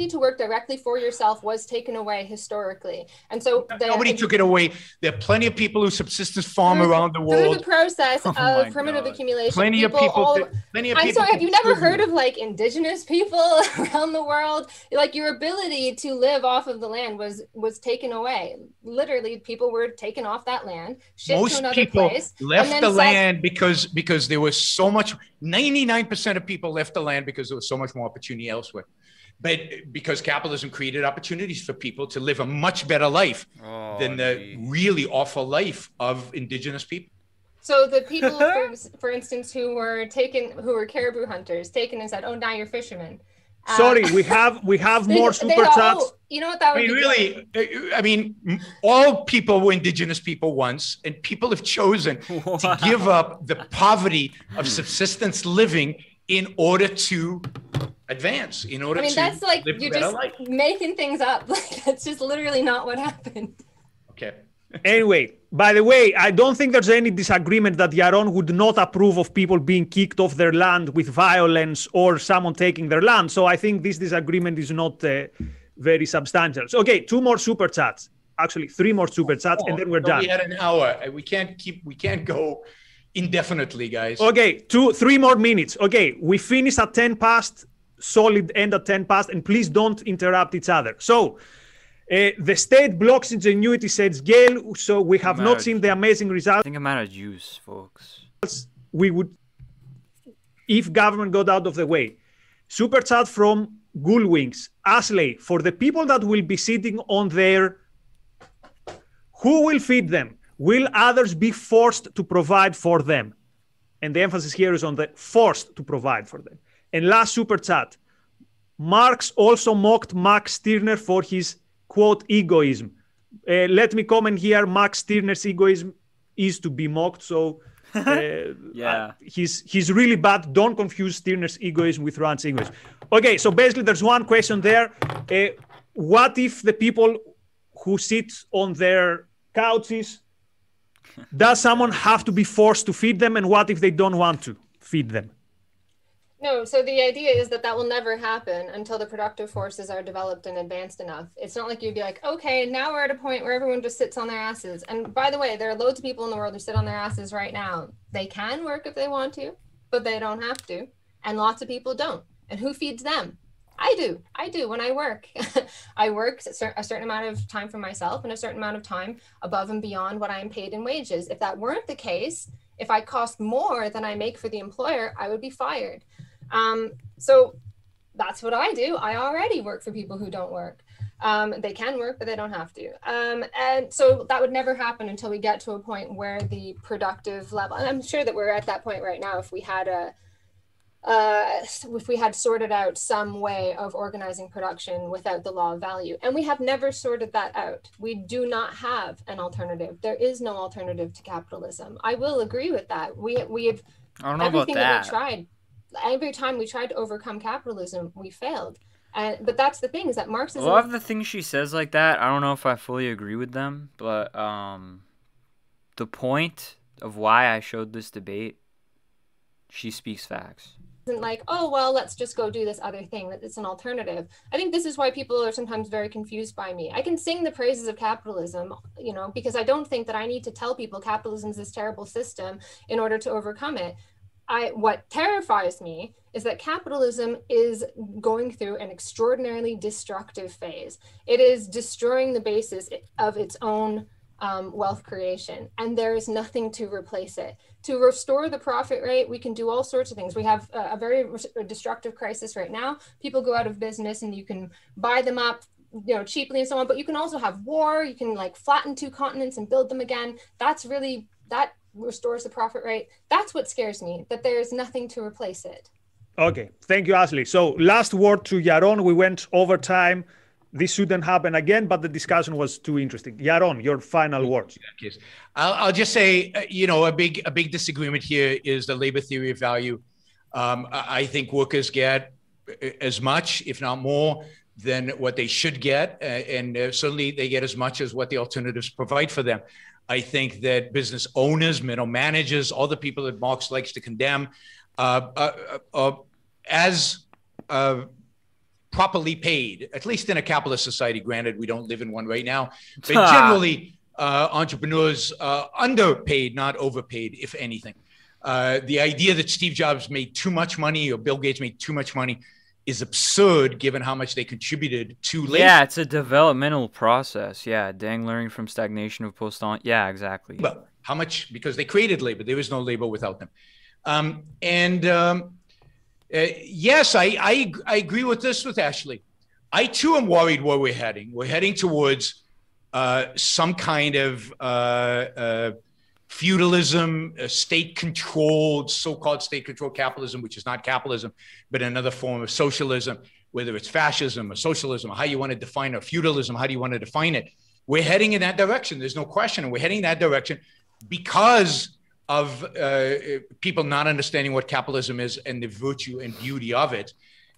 D: to work directly for yourself was taken away historically, and so
C: nobody took it away. There are plenty of people who subsistence farm around the world
D: through the process of primitive accumulation.
C: Plenty of people.
D: I'm sorry, have you never heard of indigenous people around the world? Your ability to live off of the land was taken away. Literally, people were taken off that land, shipped to another place.
C: Most people left the land because there was so much. 99% of people left the land because there was so much more opportunity elsewhere. But because capitalism created opportunities for people to live a much better life than the really awful life of indigenous people.
D: So the people, for instance, who were caribou hunters, taken and said, "Oh, now you're fishermen."
B: Sorry, we have more super chats.
D: You know what that would
C: be? All people were indigenous people once, and people have chosen to give up the poverty of subsistence living in order to advance.
D: That's you're just making things up. That's just literally not what happened.
C: Okay.
B: Anyway, by the way, I don't think there's any disagreement that Yaron would not approve of people being kicked off their land with violence or someone taking their land. So I think this disagreement is not very substantial. So, okay, 2 more super chats. Actually, 3 more super chats, and then we're done.
C: We had an hour. We can't go indefinitely, guys.
B: Okay, 3 more minutes. Okay, we finish at 10 past, solid end at 10 past, and please don't interrupt each other. So, the state blocks ingenuity, says Gail, so we have not seen the amazing results.
A: I think I'm out of juice, folks.
B: We would, if government got out of the way. Super chat from Gulwings. Ashley, for the people that will be sitting on there, who will feed them? Will others be forced to provide for them? And the emphasis here is on the forced to provide for them. And last super chat. Marx also mocked Max Stirner for his quote egoism. Let me comment here. Max Stirner's egoism is to be mocked. So
A: yeah,
B: he's really bad. Don't confuse Stirner's egoism with Rand's egoism. Okay, so basically there's one question there. What if the people who sit on their couches, does someone have to be forced to feed them? And what if they don't want to feed them?
D: No, so the idea is that will never happen until the productive forces are developed and advanced enough. It's not like you'd be like, okay, now we're at a point where everyone just sits on their asses. And by the way, there are loads of people in the world who sit on their asses right now. They can work if they want to, but they don't have to. and lots of people don't. And who feeds them? I do when I work. I work a certain amount of time for myself and a certain amount of time above and beyond what I am paid in wages. If that weren't the case, if I cost more than I make for the employer, I would be fired. So that's what I do. I already work for people who don't work. They can work, but they don't have to. And so that would never happen until we get to a point where the productive level, and I'm sure that we're at that point right now, if we had sorted out some way of organizing production without the law of value. And we have never sorted that out. We do not have an alternative. There is no alternative to capitalism. I will agree with that. We have
A: I don't know about that.
D: We tried, every time we tried to overcome capitalism, we failed. But that's the thing, is that Marxism...
A: A lot of the things she says like that, I don't know if I fully agree with them, but the point of why I showed this debate, she speaks facts.
D: Isn't like, oh, well, let's just go do this other thing, that it's an alternative. I think this is why people are sometimes very confused by me. I can sing the praises of capitalism, you know, because I don't think that I need to tell people capitalism is this terrible system in order to overcome it. What terrifies me is that capitalism is going through an extraordinarily destructive phase. It is destroying the basis of its own wealth creation, and there is nothing to replace it. To restore the profit rate, we can do all sorts of things. We have a very destructive crisis right now. People go out of business and you can buy them up, you know, cheaply and so on, but you can also have war. You can like flatten two continents and build them again. That restores the profit rate. That's what scares me, that there's nothing to replace it.
B: Okay, thank you, Ashley. So last word to Yaron. We went over time. This shouldn't happen again, but the discussion was too interesting. Yaron, your final words.
C: I'll just say, you know, a big disagreement here is the labor theory of value. I think workers get as much, if not more, than what they should get, and certainly they get as much as what the alternatives provide for them. I think that business owners, middle managers, all the people that Marx likes to condemn, as properly paid, at least in a capitalist society. Granted, we don't live in one right now, but generally entrepreneurs underpaid, not overpaid, if anything. The idea that Steve Jobs made too much money or Bill Gates made too much money is absurd, given how much they contributed to labor.
A: Yeah, it's a developmental process. Yeah, dang, learning from stagnation of post-on. Yeah, exactly.
C: Well, how much? Because they created labor. There was no labor without them. Yes, I agree with this with Ashley. I too am worried where we're heading. We're heading towards some kind of feudalism, state-controlled, so-called state-controlled capitalism, which is not capitalism, but another form of socialism, whether it's fascism or socialism, or how you want to define it, or feudalism, how do you want to define it? We're heading in that direction. There's no question. And we're heading in that direction because of people not understanding what capitalism is and the virtue and beauty of it.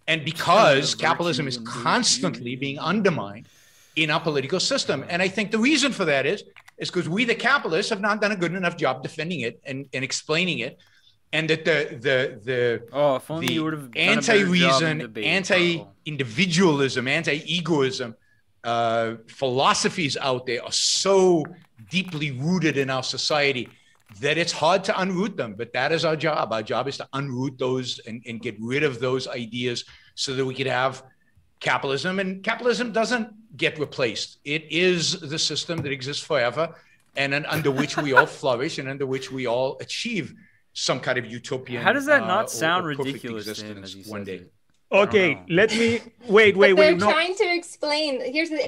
C: And because capitalism is constantly being undermined in our political system. And I think the reason for that is because we, the capitalists, have not done a good enough job defending it and explaining it. And that the anti-reason, anti-individualism, anti-egoism philosophies out there are so deeply rooted in our society that it's hard to unroot them. But that is our job. Our job is to unroot those and get rid of those ideas so that we could have capitalism. And capitalism doesn't get replaced. It is the system that exists forever and under which we all flourish and under which we all achieve some kind of utopian.
A: How does that not sound ridiculous
C: one day?
B: Okay, let me wait.
D: They're trying to explain.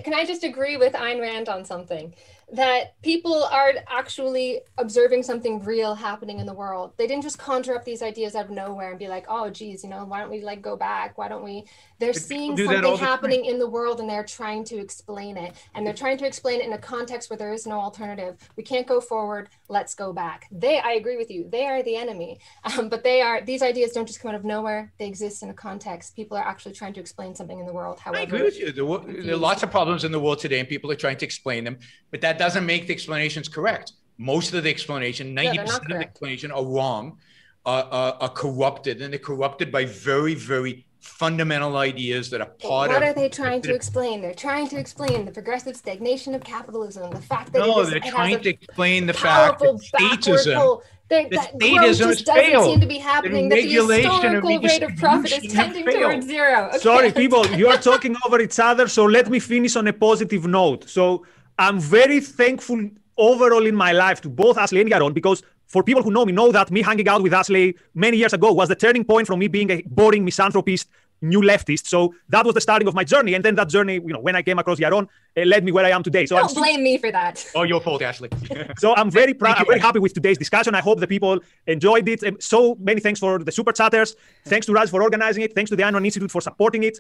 D: Can I just agree with Ayn Rand on something? That people are actually observing something real happening in the world. They didn't just conjure up these ideas out of nowhere and be like, oh, geez, you know, why don't we like go back? Why don't we? They're seeing something happening in the world and they're trying to explain it. And they're trying to explain it in a context where there is no alternative. We can't go forward. Let's go back. I agree with you. They are the enemy. But these ideas don't just come out of nowhere. They exist in a context. People are actually trying to explain something in the world. However,
C: I agree with you. There are lots of problems in the world today and people are trying to explain them. But that doesn't make the explanations correct. Most of the explanation, 90% of the explanation are wrong, are corrupted, and they're corrupted by very, very fundamental ideas that are part of...
D: What are they trying to explain? They're trying to explain the progressive stagnation of capitalism, the fact that
C: they're trying to explain the fact that statism...
D: that growth just doesn't seem to be happening, that the historical rate of profit is tending towards zero. Okay.
B: Sorry, people, you are talking over each other, so let me finish on a positive note. So I'm very thankful overall in my life to both Ashley and Yaron, because for people who know me, know that me hanging out with Ashley many years ago was the turning point from me being a boring misanthropist, new leftist. So that was the starting of my journey. And then that journey, you know, when I came across Yaron, led me where I am today. So
D: don't blame me for that.
C: Oh, your fault, Ashley.
B: So I'm very proud. I'm very happy with today's discussion. I hope the people enjoyed it. So many thanks for the super chatters. Thanks to Raj for organizing it. Thanks to the Anon Institute for supporting it.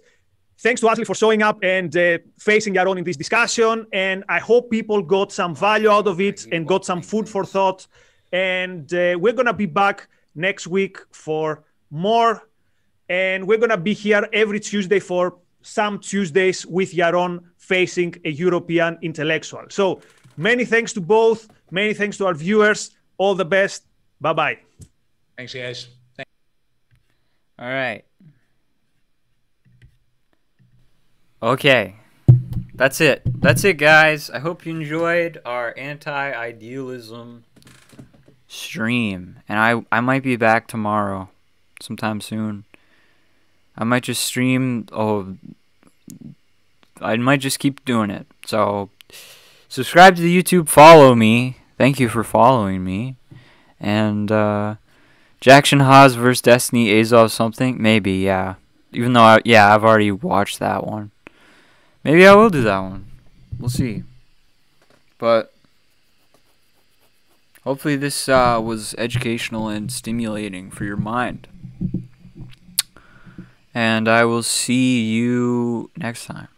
B: Thanks to Ashley for showing up and facing Yaron in this discussion. And I hope people got some value out of it and got some food for thought. And we're going to be back next week for more. And we're going to be here every Tuesday for some Tuesdays with Yaron facing a European intellectual. So many thanks to both. Many thanks to our viewers. All the best. Bye-bye.
C: Thanks, guys.
A: All right. Okay. That's it. That's it, guys. I hope you enjoyed our anti-idealism stream. And I might be back tomorrow sometime soon. I might just stream. I might just keep doing it. So subscribe to the YouTube. Follow me. Thank you for following me. And Jackson Haas vs. Destiny Azov something. Maybe, yeah. Even though, I've already watched that one. Maybe I will do that one. We'll see. But hopefully this was educational and stimulating for your mind. And I will see you next time.